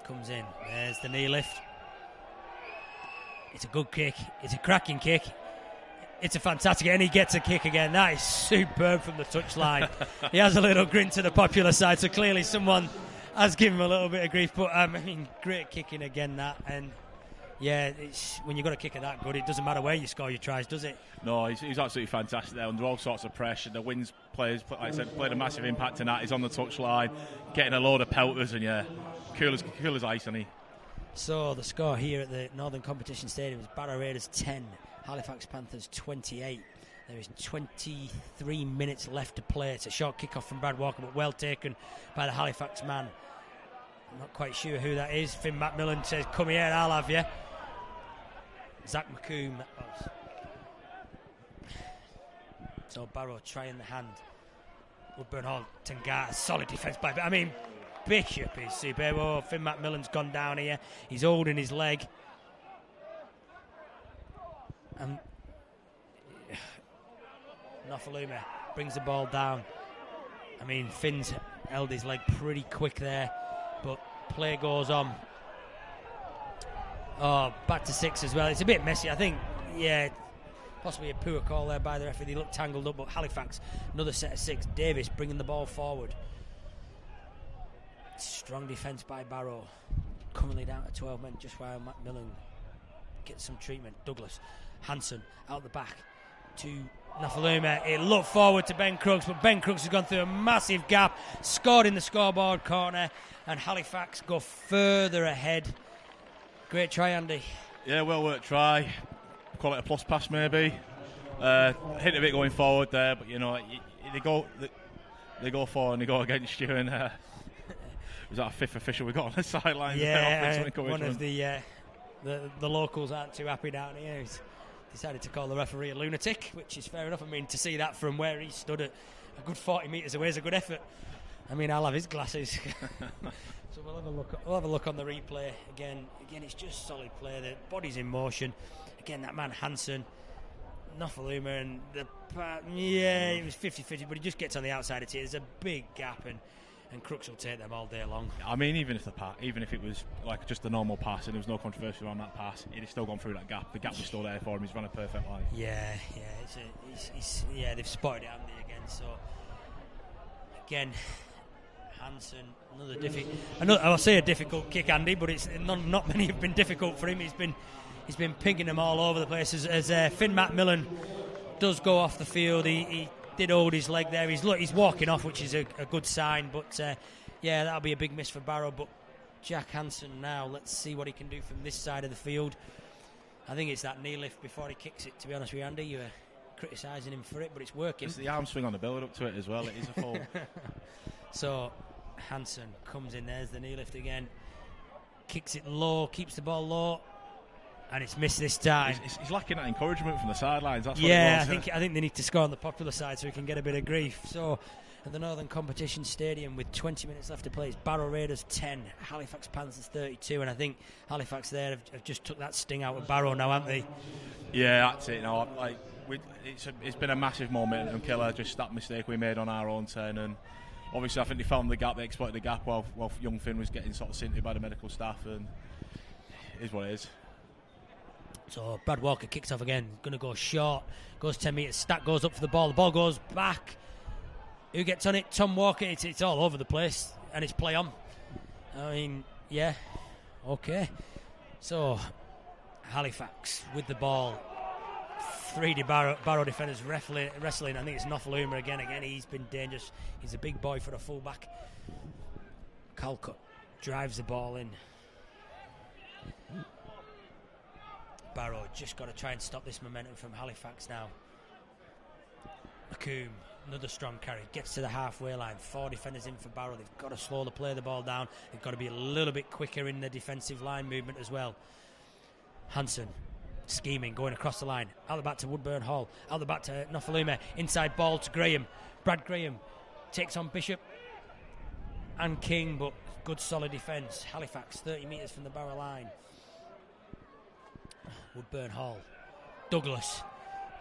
comes in. There's the knee lift. It's a good kick. It's a cracking kick. It's a fantastic, and he gets a kick again. That is superb from the touchline. He has a little grin to the popular side, so clearly someone has given him a little bit of grief. But I mean, great kicking again, that. And yeah, it's, when you've got a kicker that good, it doesn't matter where you score your tries, does it? No, he's absolutely fantastic there under all sorts of pressure. The wins players, like I said, played a massive impact in that. He's on the touchline, getting a load of pelters, and yeah, cool as ice, isn't he? So the score here at the Northern Competition Stadium is Barrow Raiders 10. Halifax Panthers 28. There is 23 minutes left to play. It's a short kick-off from Brad Walker, but well taken by the Halifax man. I'm not quite sure who that is. Finn Macmillan says, "Come here, I'll have you." Zach McComb, that was. So Barrow trying the hand. Woodburn Hall, Tangata, solid defence by... I mean, Bishop is superb. Oh, Finn Macmillan's gone down here. He's holding his leg. Nofaluma brings the ball down. I mean, Finn's held his leg pretty quick there, but play goes on. Oh, back to 6 as well. It's a bit messy, I think. Yeah, possibly a poor call there by the referee. They look tangled up, but Halifax, another set of 6. Davis bringing the ball forward. Strong defence by Barrow. Currently down to 12 men, just while Macmillan gets some treatment. Douglas. Hansen out the back to Nofaluma. It looked forward to Ben Crooks, but Ben Crooks has gone through a massive gap, scored in the scoreboard corner, and Halifax go further ahead. Great try, Andy. Yeah, well worked try. Call it a plus pass maybe. Hit a bit going forward there, but you know they go forward and they go against you. And was that a 5th official we got on the sideline? Yeah, one of the locals aren't too happy down here. He's decided to call the referee a lunatic, which is fair enough. I mean, to see that from where he stood at a good 40 metres away is a good effort. I mean, I'll have his glasses. So we'll have a look on the replay again. Again, it's just solid play. The body's in motion. Again, that man Hansen, Nofaluma, and it was 50-50, but he just gets on the outside of it. There's a big gap, and Crooks will take them all day long. I mean, even if it was like just a normal pass and there was no controversy around that pass, he'd have still gone through that gap. The gap was still there for him. He's run a perfect line. Yeah, they've spotted it, haven't they, again? So again, Hansen, I'll say a difficult kick, Andy, but it's not many have been difficult for him. He's been pinging them all over the place as Finn Macmillan does go off the field. He did hold his leg there. He's walking off, which is a good sign. But that'll be a big miss for Barrow. But Jack Hansen now, let's see what he can do from this side of the field. I think it's that knee lift before he kicks it, to be honest with you, Andy. You were criticising him for it, but it's working. It's the arm swing on the build up to it as well. It is a fault. So Hansen comes in. There's the knee lift again. Kicks it low, keeps the ball low. And it's missed this time. He's lacking that encouragement from the sidelines. That's I think they need to score on the popular side so he can get a bit of grief. So, at the Northern Competition Stadium with 20 minutes left to play, it's Barrow Raiders 10, Halifax Panthers 32, and I think Halifax there have just took that sting out of Barrow now, haven't they? Yeah, that's it. No, it's been a massive momentum killer. Just that mistake we made on our own turn, and obviously I think they found the gap, they exploited the gap while young Finn was getting sort of sinted by the medical staff, and it is what it is. So Brad Walker kicks off again, going to go short, goes 10 metres, Stack goes up for the ball goes back. Who gets on it? Tom Walker. It's all over the place, and it's play on. I mean, yeah, okay. So Halifax with the ball. 3 Barrow defenders wrestling. I think it's Nofaluma again. He's been dangerous. He's a big boy for a fullback. Calcutt drives the ball in. Barrow just got to try and stop this momentum from Halifax now. McComb, another strong carry, gets to the halfway line. 4 defenders in for Barrow. They've got to slow the ball down. They've got to be a little bit quicker in the defensive line movement as well. Hanson scheming, going across the line. Out the back to Woodburn Hall. Out the back to Nofalume. Inside ball to Graham. Brad Graham takes on Bishop and King, but good solid defence. Halifax 30 metres from the Barrow line. Woodburn Hall. Douglas.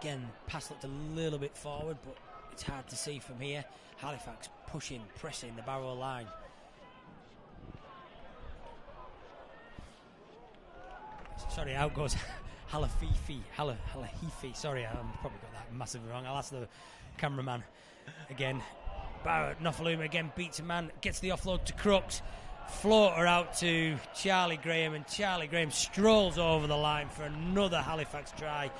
Again, pass looked a little bit forward, but it's hard to see from here. Halifax pushing, pressing the Barrow line. Sorry, out goes Halafifi. Sorry, I've probably got that massively wrong. I'll ask the cameraman again. Barrow, Nofalume again beats a man, gets the offload to Crooks. Floater out to Charlie Graham, and Charlie Graham strolls over the line for another Halifax try.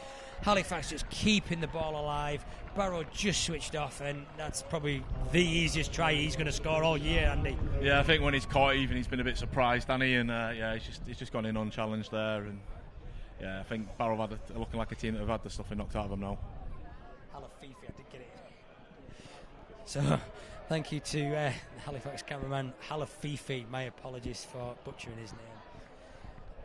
Halifax just keeping the ball alive. Barrow just switched off, and that's probably the easiest try he's going to score all year, Andy. Yeah, I think when he's caught even, he's been a bit surprised, Danny, and he's just gone in unchallenged there, and yeah, I think Barrow have looking like a team that have had the stuffing knocked out of them now. Halafifi, I did get it. So, thank you to the Halifax cameraman, Halafifi. My apologies for butchering his name.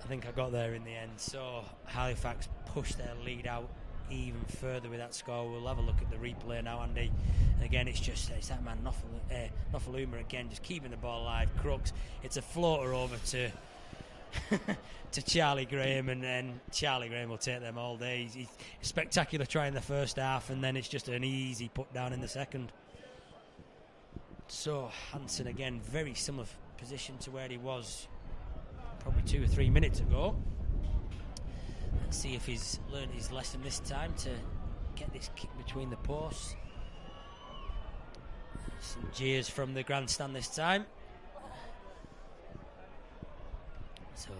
I think I got there in the end. So Halifax pushed their lead out even further with that score. We'll have a look at the replay now, Andy. And again, it's that man Nofalume again, just keeping the ball alive. Crooks, it's a floater over to to Charlie Graham, and then Charlie Graham will take them all day. He's spectacular try in the first half, and then it's just an easy put down in the second. So Hanson again, very similar position to where he was probably 2 or 3 minutes ago. Let's see if he's learned his lesson this time to get this kick between the posts. Some jeers from the grandstand this time. So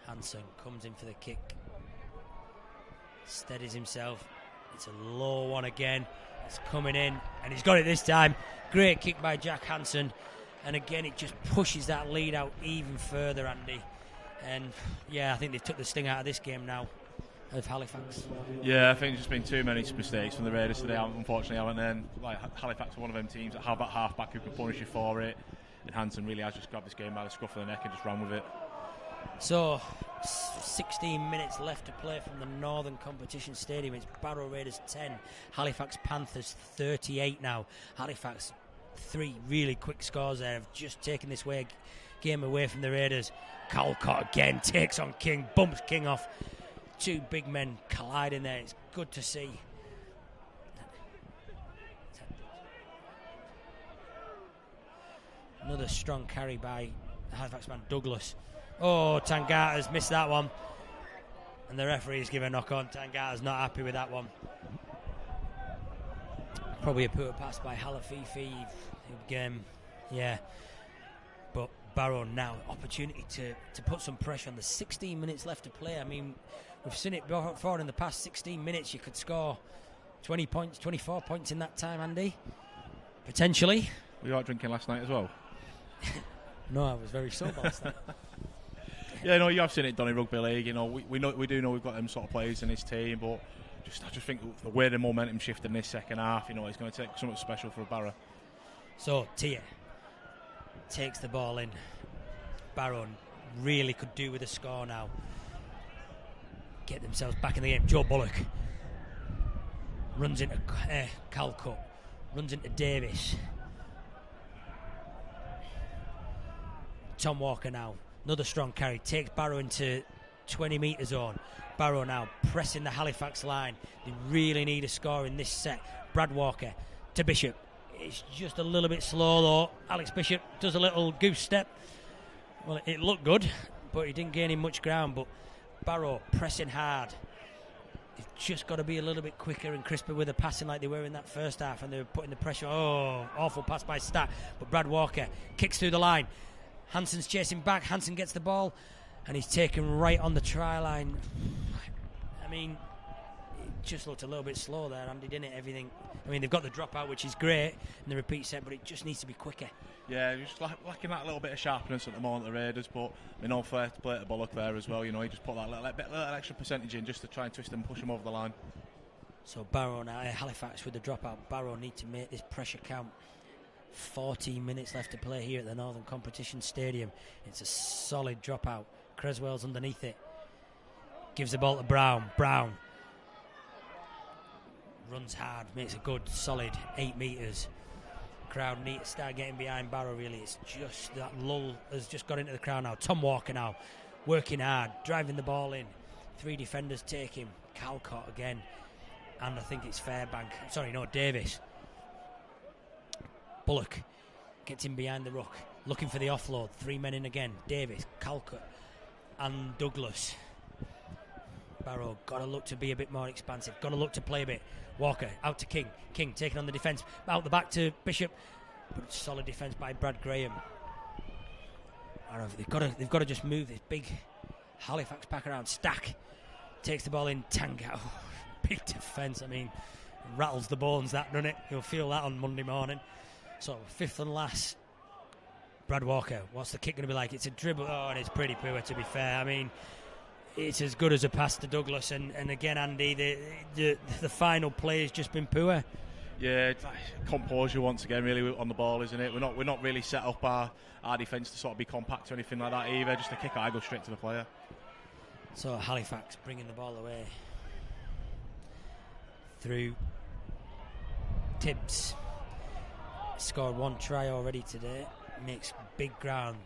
Hanson comes in for the kick, steadies himself. It's a low one again. It's coming in, and he's got it this time. Great kick by Jack Hanson, and again it just pushes that lead out even further, Andy. And yeah, I think they've took the sting out of this game now of Halifax. Yeah, I think there's just been too many mistakes from the Raiders today, unfortunately, haven't they? And like Halifax are one of them teams that have that half-back who can punish you for it, and Hanson really has just grabbed this game by the scruff of the neck and just ran with it. So 16 minutes left to play from the Northern Competition Stadium. It's Barrow Raiders 10, Halifax Panthers 38 now. Halifax 3 really quick scores there, have just taken this game away from the Raiders. Calcott again takes on King, bumps King off. 2 big men colliding there. It's good to see. Another strong carry by the Halifax man Douglas. Oh, Tangata's missed that one, and the referee's given a knock on. Tangata's not happy with that one. Probably a poor pass by Halafifi. Yeah, but Barrow now opportunity to put some pressure on. The 16 minutes left to play. I mean, we've seen it before in the past 16 minutes. You could score 20 points, 24 points in that time, Andy. Potentially. Were you out drinking last night as well? No, I was very sober last night. Yeah, no, you have seen it done in rugby league. You know, we do know we've got them sort of players in this team, but I just think the way the momentum shifted in this second half, you know, it's going to take something special for Barrow. So Tia takes the ball in. Barrow really could do with a score now. Get themselves back in the game. Joe Bullock runs into Calcutt, runs into Davis. Tom Walker now. Another strong carry, takes Barrow into 20-metre zone. Barrow now pressing the Halifax line. They really need a score in this set. Brad Walker to Bishop. It's just a little bit slow though. Alex Bishop does a little goose step. Well, it looked good, but he didn't gain him much ground. But Barrow pressing hard. They've just got to be a little bit quicker and crisper with the passing like they were in that first half, and they were putting the pressure. Oh, awful pass by Stat. But Brad Walker kicks through the line. Hanson's chasing back. Hanson gets the ball, and he's taken right on the try line. I mean, just looked a little bit slow there, Andy, didn't it? Everything. I mean, they've got the dropout, which is great, and the repeat set, but it just needs to be quicker. Yeah, just lacking that little bit of sharpness at the moment, the Raiders, but all fair to play to Bullock there as well. You know, he just put that little extra percentage in just to try and twist them and push them over the line. So Barrow now, Halifax with the dropout. Barrow need to make this pressure count. 14 minutes left to play here at the Northern Competition Stadium. It's a solid dropout. Creswell's underneath it. Gives the ball to Brown. Brown runs hard, makes a good solid 8 metres. Crowd need to start getting behind Barrow, really. It's just that lull has just got into the crowd now. Tom Walker now working hard, driving the ball in. 3 defenders take him. Calcott again, and I think it's Davis. Bullock gets in behind the ruck, looking for the offload. 3 men in again. Davis, Calcott and Douglas. Barrow got to look to be a bit more expansive, got to look to play a bit. Walker out to King. King taking on the defence, out the back to Bishop, but it's solid defence by Brad Graham. They've got to just move this big Halifax pack around. Stack takes the ball in. Tanga, big defence. I mean, rattles the bones, that, doesn't it? You'll feel that on Monday morning. So 5th and last, Brad Walker. What's the kick going to be like? It's a dribble. Oh, and it's pretty poor, to be fair. I mean, it's as good as a pass to Douglas, and again, Andy, the final play has just been poor. Yeah, it's composure once again, really, on the ball, isn't it? We're not really set up our defence to sort of be compact or anything like that either. Just a kick, I go straight to the player. So Halifax bringing the ball away through Tibbs. Scored 1 try already today. Makes big ground.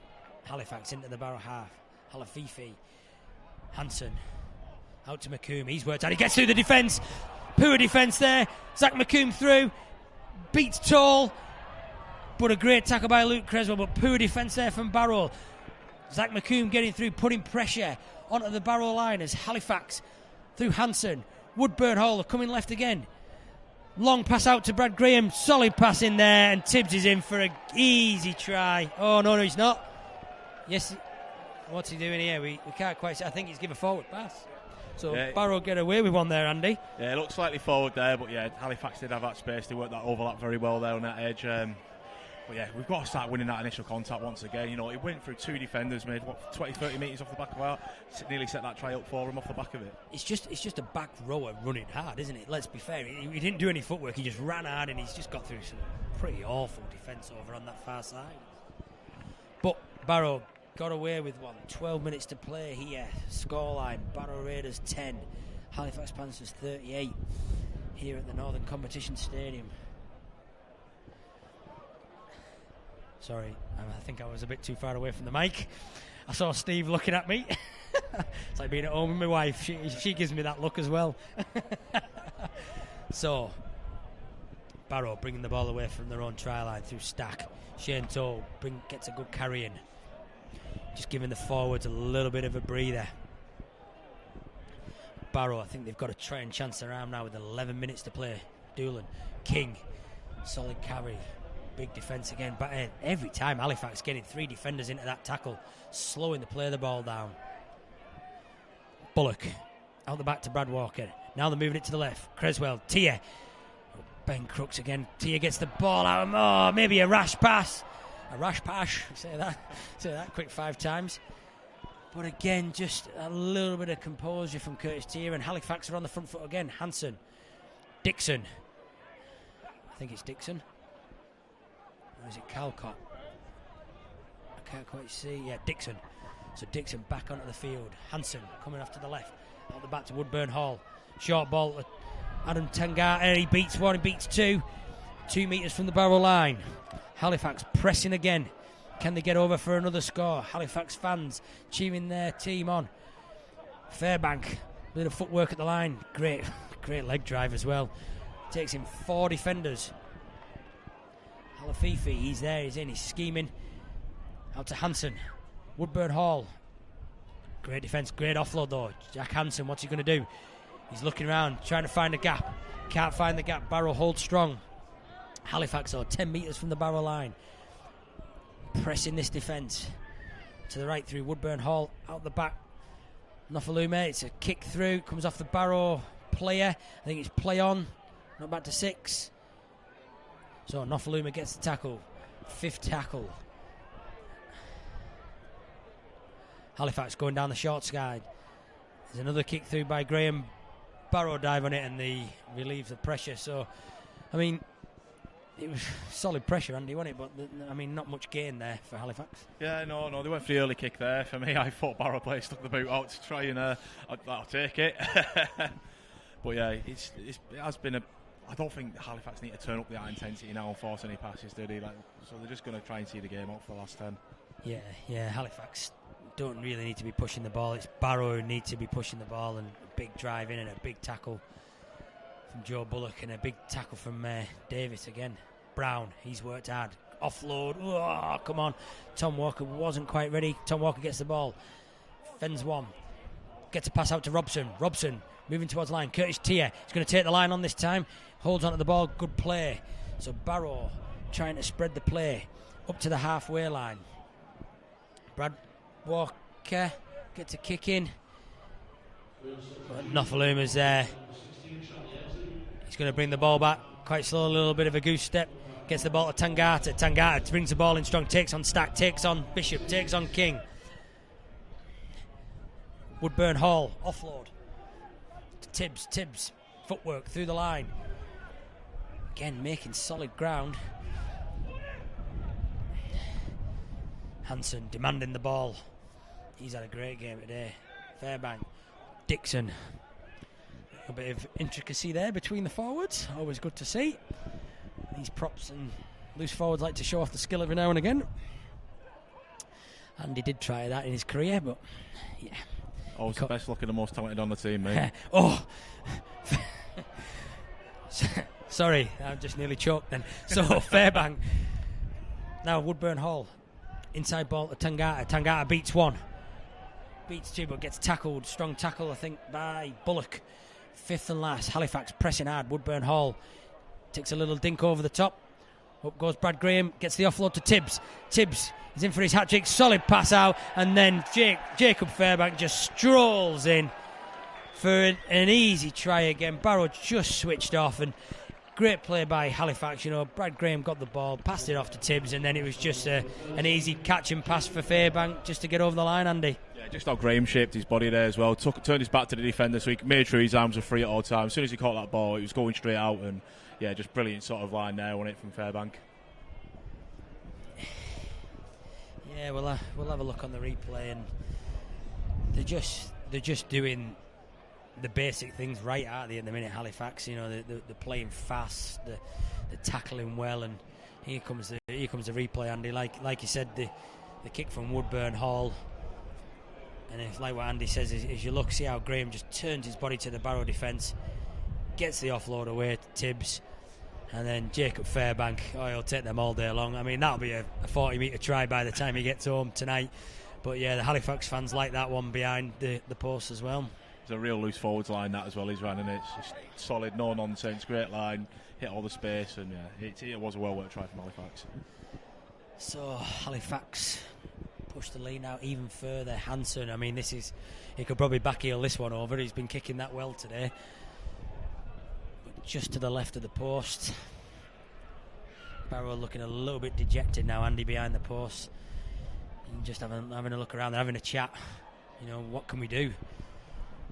Halifax into the Barrow half. Halafifi. Hansen out to McComb. He's worked out. He gets through the defence. Poor defence there. Zach McComb through. Beats Tall. But a great tackle by Luke Creswell. But poor defence there from Barrow. Zach McComb getting through, putting pressure onto the Barrow line as Halifax through Hansen. Woodburn Hall coming left again. Long pass out to Brad Graham. Solid pass in there. And Tibbs is in for an easy try. Oh, no, he's not. Yes. What's he doing here? We can't quite see. I think he's given a forward pass. So yeah, Barrow get away with one there, Andy. Yeah, it looks slightly forward there, but yeah, Halifax did have that space. They worked that overlap very well there on that edge. But yeah, we've got to start winning that initial contact once again. You know, it went through 2 defenders, made 20-30 metres off the back of our, nearly set that try up for him off the back of it. It's just a back rower running hard, isn't it? Let's be fair. He didn't do any footwork. He just ran hard, and he's just got through some pretty awful defence over on that far side. But Barrow got away with one. 12 minutes to play here. Scoreline: Barrow Raiders 10, Halifax Panthers 38 here at the Northern Competition Stadium. Sorry, I think I was a bit too far away from the mic. I saw Steve looking at me. It's like being at home with my wife. She gives me that look as well. So Barrow bringing the ball away from their own try line through Stack. Shane Toll gets a good carry in. Just giving the forwards a little bit of a breather. Barrow, I think they've got to try and chance their arm now with 11 minutes to play. Doolan, King, solid carry. Big defence again, but every time Halifax getting 3 defenders into that tackle, slowing the play of the ball down. Bullock out the back to Brad Walker. Now they're moving it to the left. Creswell, Tia, Ben Crooks again. Tia gets the ball out. Oh, maybe a rash pass. A rash pass. Say that quick 5 times. But again, just a little bit of composure from Curtis Tia, and Halifax are on the front foot again. Hansen, Dixon. I think it's Dixon. Or is it Calcott? I can't quite see. Yeah, Dixon. So Dixon back onto the field. Hansen coming off to the left. Out the back to Woodburn Hall. Short ball to Adam Tangata. He beats 1, he beats 2. 2 metres from the Barrow line. Halifax pressing again. Can they get over for another score? Halifax fans cheering their team on. Fairbank, a bit of footwork at the line. Great leg drive as well. Takes him 4 defenders. Halafifi, he's there, he's in, he's scheming. Out to Hansen. Woodburn Hall. Great defence, great offload though. Jack Hansen, what's he going to do? He's looking around, trying to find a gap. Can't find the gap. Barrow holds strong. Halifax, 10 metres from the Barrow line. Pressing this defence. To the right through Woodburn Hall. Out the back. Nofalume, it's a kick through. Comes off the Barrow player. I think it's play on, not back to 6. So Nofaluma gets the tackle. 5th tackle. Halifax going down the short side. There's another kick through by Graham. Barrow dive on it and they relieve the pressure. So, I mean, it was solid pressure, Andy, wasn't it? But, not much gain there for Halifax. Yeah, no, they went for the early kick there. For me, I thought Barrow players stuck the boot out to try and I'll take it. But yeah, it has been I don't think Halifax need to turn up the high intensity now and force any passes, do they? So they're just going to try and see the game out for the last 10. Yeah, Halifax don't really need to be pushing the ball. It's Barrow who need to be pushing the ball, and a big drive in and a big tackle from Joe Bullock and a big tackle from Davis again. Brown, he's worked hard. Offload. Oh, come on. Tom Walker wasn't quite ready. Tom Walker gets the ball. Fends one. Gets a pass out to Robson. Robson moving towards line. Curtis Tier. He's going to take the line on this time. Holds onto the ball. Good play. So Barrow trying to spread the play up to the halfway line. Brad Walker gets a kick in. Nofaluma's there. He's going to bring the ball back quite slowly, a little bit of a goose step. Gets the ball to Tangata. Tangata brings the ball in strong, takes on Stack, takes on Bishop, takes on King. Woodburn Hall, offload. Tibbs, footwork through the line. Again, making solid ground. Hanson demanding the ball. He's had a great game today. Fairbank, Dixon. A bit of intricacy there between the forwards. Always good to see. These props and loose forwards like to show off the skill every now and again. Andy did try that in his career, but yeah. Always the best looking and most talented on the team, mate. Oh. Sorry, I just nearly choked then. So, Fairbank. Now, Woodburn Hall. Inside ball to Tangata. Tangata beats one. Beats two, but gets tackled. Strong tackle, I think, by Bullock. 5th and last. Halifax pressing hard. Woodburn Hall takes a little dink over the top. Up goes Brad Graham. Gets the offload to Tibbs. Tibbs is in for his hat-trick. Solid pass out. And then Jacob Fairbank just strolls in for an easy try again. Barrow just switched off, and great play by Halifax. Brad Graham got the ball, passed it off to Tibbs, and then it was just an easy catch and pass for Fairbank just to get over the line, Andy. Yeah, just how Graham shaped his body there as well. Turned his back to the defender, so he made sure his arms were free at all times. As soon as he caught that ball, he was going straight out, and yeah, just brilliant sort of line there on it from Fairbank. Yeah, we'll have a look on the replay, and they're just doing the basic things right, aren't they, at the minute, Halifax? They're playing fast, they're tackling well, and here comes the replay, Andy. Like you said, the kick from Woodburn Hall, and if, like what Andy says, is you look, see how Graham just turns his body to the Barrow defence, gets the offload away to Tibbs, and then Jacob Fairbank, he'll take them all day long. That'll be a 40-metre try by the time he gets home tonight. But yeah, the Halifax fans like that one behind the post as well. It's a real loose forwards line that as well he's running. It's just solid, no nonsense, great line, hit all the space, and yeah, it was a well worked try from Halifax. So Halifax push the lead out even further. Hanson, he could probably backheel this one over. He's been kicking that well today. But just to the left of the post. Barrow looking a little bit dejected now, Andy, behind the post. And just having a look around, they're having a chat. What can we do?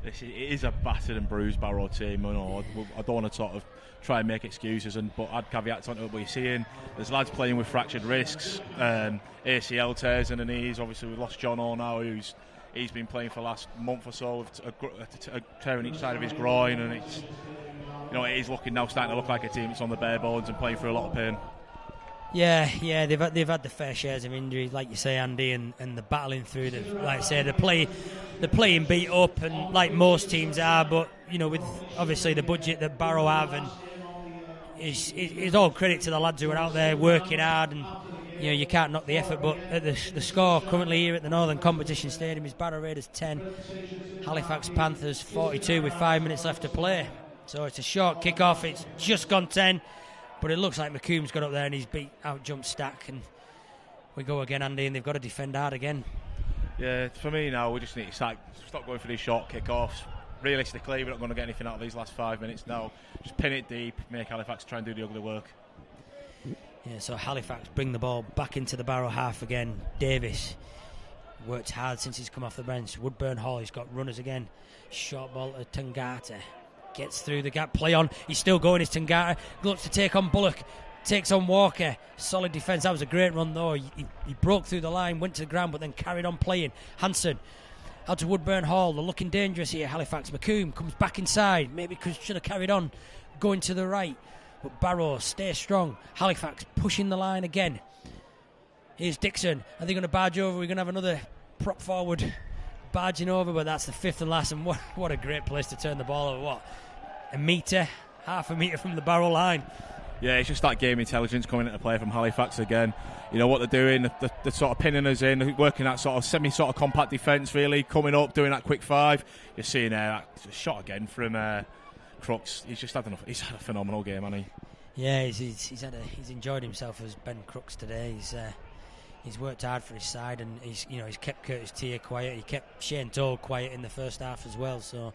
It is a battered and bruised Barrow team. I don't want to sort of try and make excuses, but add caveats onto what you're seeing. There's lads playing with fractured wrists, ACL tears in the knees. Obviously, we've lost John O now, he's been playing for the last month or so with a tear in each side of his groin, and it is starting to look like a team that's on the bare bones and playing through a lot of pain. Yeah, they've had the fair shares of injuries, like you say, Andy, and the battling through. They're playing beat up, and like most teams are. But with obviously the budget that Barrow have, and it's all credit to the lads who are out there working hard, and you can't knock the effort. But at the score currently here at the Northern Competition Stadium is Barrow Raiders 10, Halifax Panthers 42 with 5 minutes left to play. So it's a short kick-off. It's just gone 10. But it looks like McComb's got up there and he's out jumped Stack, and we go again, Andy, and they've got to defend hard again. Yeah, for me now, we just need to stop going for these short kick-offs, realistically, we're not going to get anything out of these last 5 minutes now. Just pin it deep, make Halifax try and do the ugly work. Yeah, so Halifax bring the ball back into the Barrow half again. Davis worked hard since he's come off the bench. Woodburn Hall, he's got runners again. Short ball to Tangata. Gets through the gap, play on. He's still going, it's Tangata. Looks to take on Bullock. Takes on Walker. Solid defence. That was a great run though. He broke through the line, went to the ground, but then carried on playing. Hanson out to Woodburn Hall. They're looking dangerous here. Halifax. McComb comes back inside. Maybe should have carried on going to the right. But Barrow stays strong. Halifax pushing the line again. Here's Dixon. Are they going to barge over? We're going to have another prop forward barging over, but that's the fifth and last. And what a great place to turn the ball over. What? Half a metre from the Barrow line. Yeah, it's just that game intelligence coming into play from Halifax again. You know what they're doing, they're sort of pinning us in, working that sort of semi-sort of compact defence really, coming up, doing that quick five. You're seeing that shot again from Crooks. He's had a phenomenal game, hasn't he? Yeah, he's enjoyed himself as Ben Crooks today. He's worked hard for his side, and he's kept Curtis Tier quiet. He kept Shane Toll quiet in the first half as well. So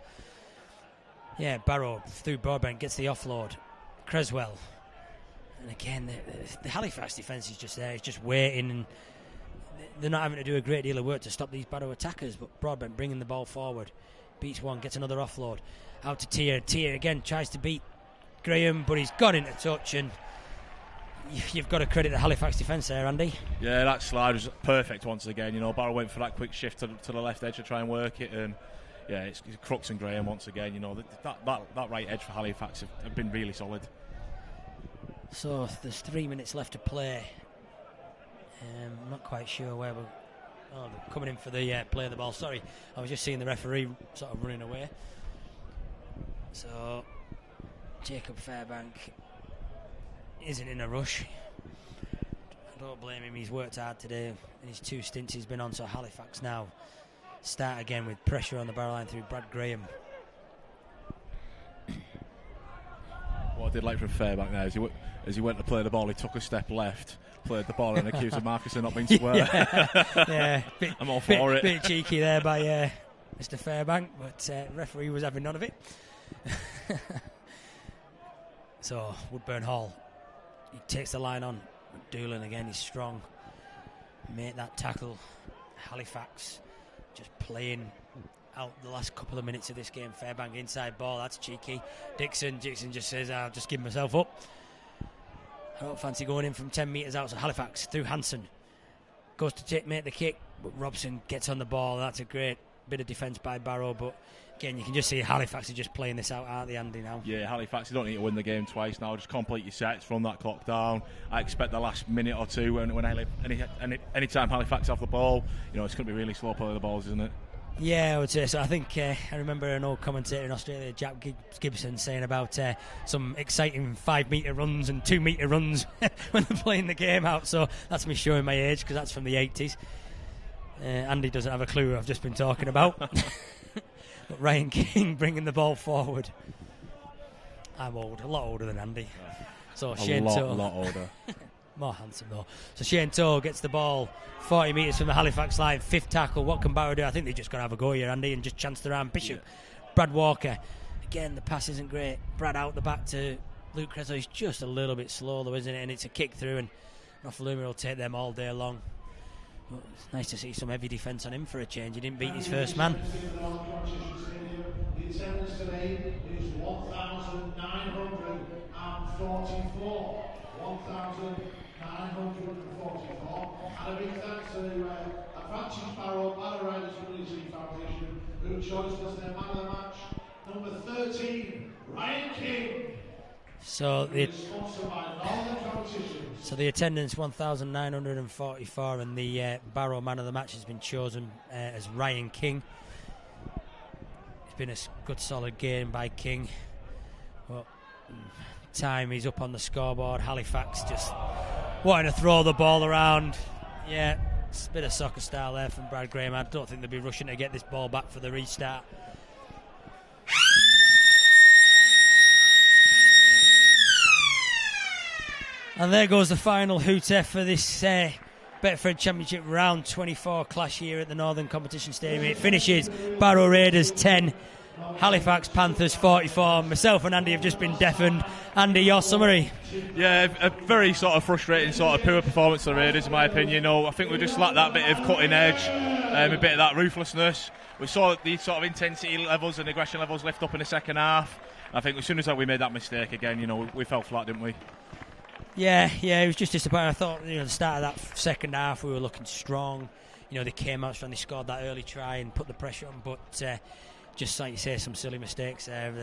yeah, Barrow through Broadbent gets the offload. Creswell. And again, the Halifax defence is just there. It's just waiting, and they're not having to do a great deal of work to stop these Barrow attackers. But Broadbent bringing the ball forward, beats one, gets another offload. Out to Tier. Tier again tries to beat Graham, but he's got into touch, and you've got to credit the Halifax defence there, Andy. Yeah, that slide was perfect once again. You know, Barrow went for that quick shift to the left edge to try and work it, and yeah, it's Crooks and Graham once again. You know, that right edge for Halifax have been really solid. So there's 3 minutes left to play. I'm not quite sure where we're... Oh, they're coming in for the play of the ball. Sorry, I was just seeing the referee sort of running away. So Jacob Fairbank isn't in a rush. I don't blame him. He's worked hard today in his 2 stints he's been on. So Halifax now start again with pressure on the Barrow line through Brad Graham. What I did like from Fairbank there is as he went to play the ball, he took a step left, played the ball, and accused Marcus of not being square. Yeah, I'm all for it. Bit cheeky there by Mr. Fairbank, but referee was having none of it. So Woodburn Hall, he takes the line on. Doolan again, he's strong. Make that tackle. Halifax just playing out the last couple of minutes of this game. Fairbank inside ball, that's cheeky. Dixon just says, I'll just give myself up. I don't fancy going in from 10 metres out. So Halifax through Hanson goes to make the kick, but Robson gets on the ball. That's a great bit of defence by Barrow, but again, you can just see Halifax are just playing this out, aren't they, Andy, now? Yeah, Halifax, you don't need to win the game twice now. Just complete your sets, run that clock down. I expect the last minute or two, any time Halifax have the ball, you know, it's going to be really slow play of the balls, isn't it? Yeah, I would say so. I think I remember an old commentator in Australia, Jack Gibson, saying about some exciting 5 metre runs and 2 metre runs when they're playing the game out. So that's me showing my age, because that's from the 80s. Andy doesn't have a clue who I've just been talking about. But Ryan King bringing the ball forward. I'm old, a lot older than Andy. So Shane Toll, a lot older. More handsome though. So Shane Toll gets the ball 40 metres from the Halifax line. 5th tackle. What can Barrow do? I think they're just going to have a go here, Andy, and just chance their arm. Bishop. Yeah. Brad Walker. Again, the pass isn't great. Brad out the back to Luke Creswell. He's just a little bit slow though, isn't it? And it's a kick through, and Nofaluma will take them all day long. But it's nice to see some heavy defence on him for a change. He didn't beat his first man. The attendance today is 1,944. 1,944. And a big thanks to Advantage Barrow Riders Community Foundation, who chose us their man of the match, number 13, Ryan King. So the attendance 1,944, and the Barrow man of the match has been chosen as Ryan King. It's been a good solid game by King. Well, time he's up on the scoreboard. Halifax just wanting to throw the ball around. Yeah, it's a bit of soccer style there from Brad Graham. I don't think they'll be rushing to get this ball back for the restart. And there goes the final hooter for this Betfred Championship Round 24 clash here at the Northern Competition Stadium. It finishes Barrow Raiders 10, Halifax Panthers 44. Myself and Andy have just been deafened. Andy, your summary? Yeah, a very sort of frustrating sort of poor performance of the Raiders, in my opinion. You know, I think we just lacked that bit of cutting edge, a bit of that ruthlessness. We saw these sort of intensity levels and aggression levels lift up in the second half. I think as soon as we made that mistake again, you know, we fell flat, didn't we? Yeah, it was just disappointing. I thought, you know, the start of that second half we were looking strong. You know, they came out strong, they scored that early try and put the pressure on, but just like you say, some silly mistakes there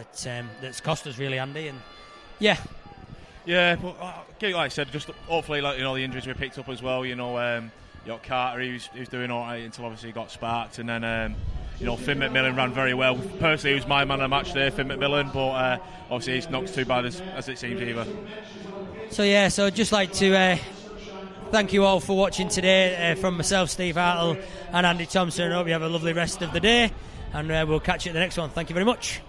that's cost us really, Andy. And yeah, but like I said, just hopefully, like, you know, the injuries we picked up as well. You know, you got Carter, he was doing all right until obviously he got sparked, and then you know, Finn McMillan ran very well. Personally, he was my man of the match there, Finn McMillan, but obviously he's not too bad as it seems either. So just like to thank you all for watching today, from myself, Steve Hartle, and Andy Thompson. I hope you have a lovely rest of the day, and we'll catch you at the next one. Thank you very much.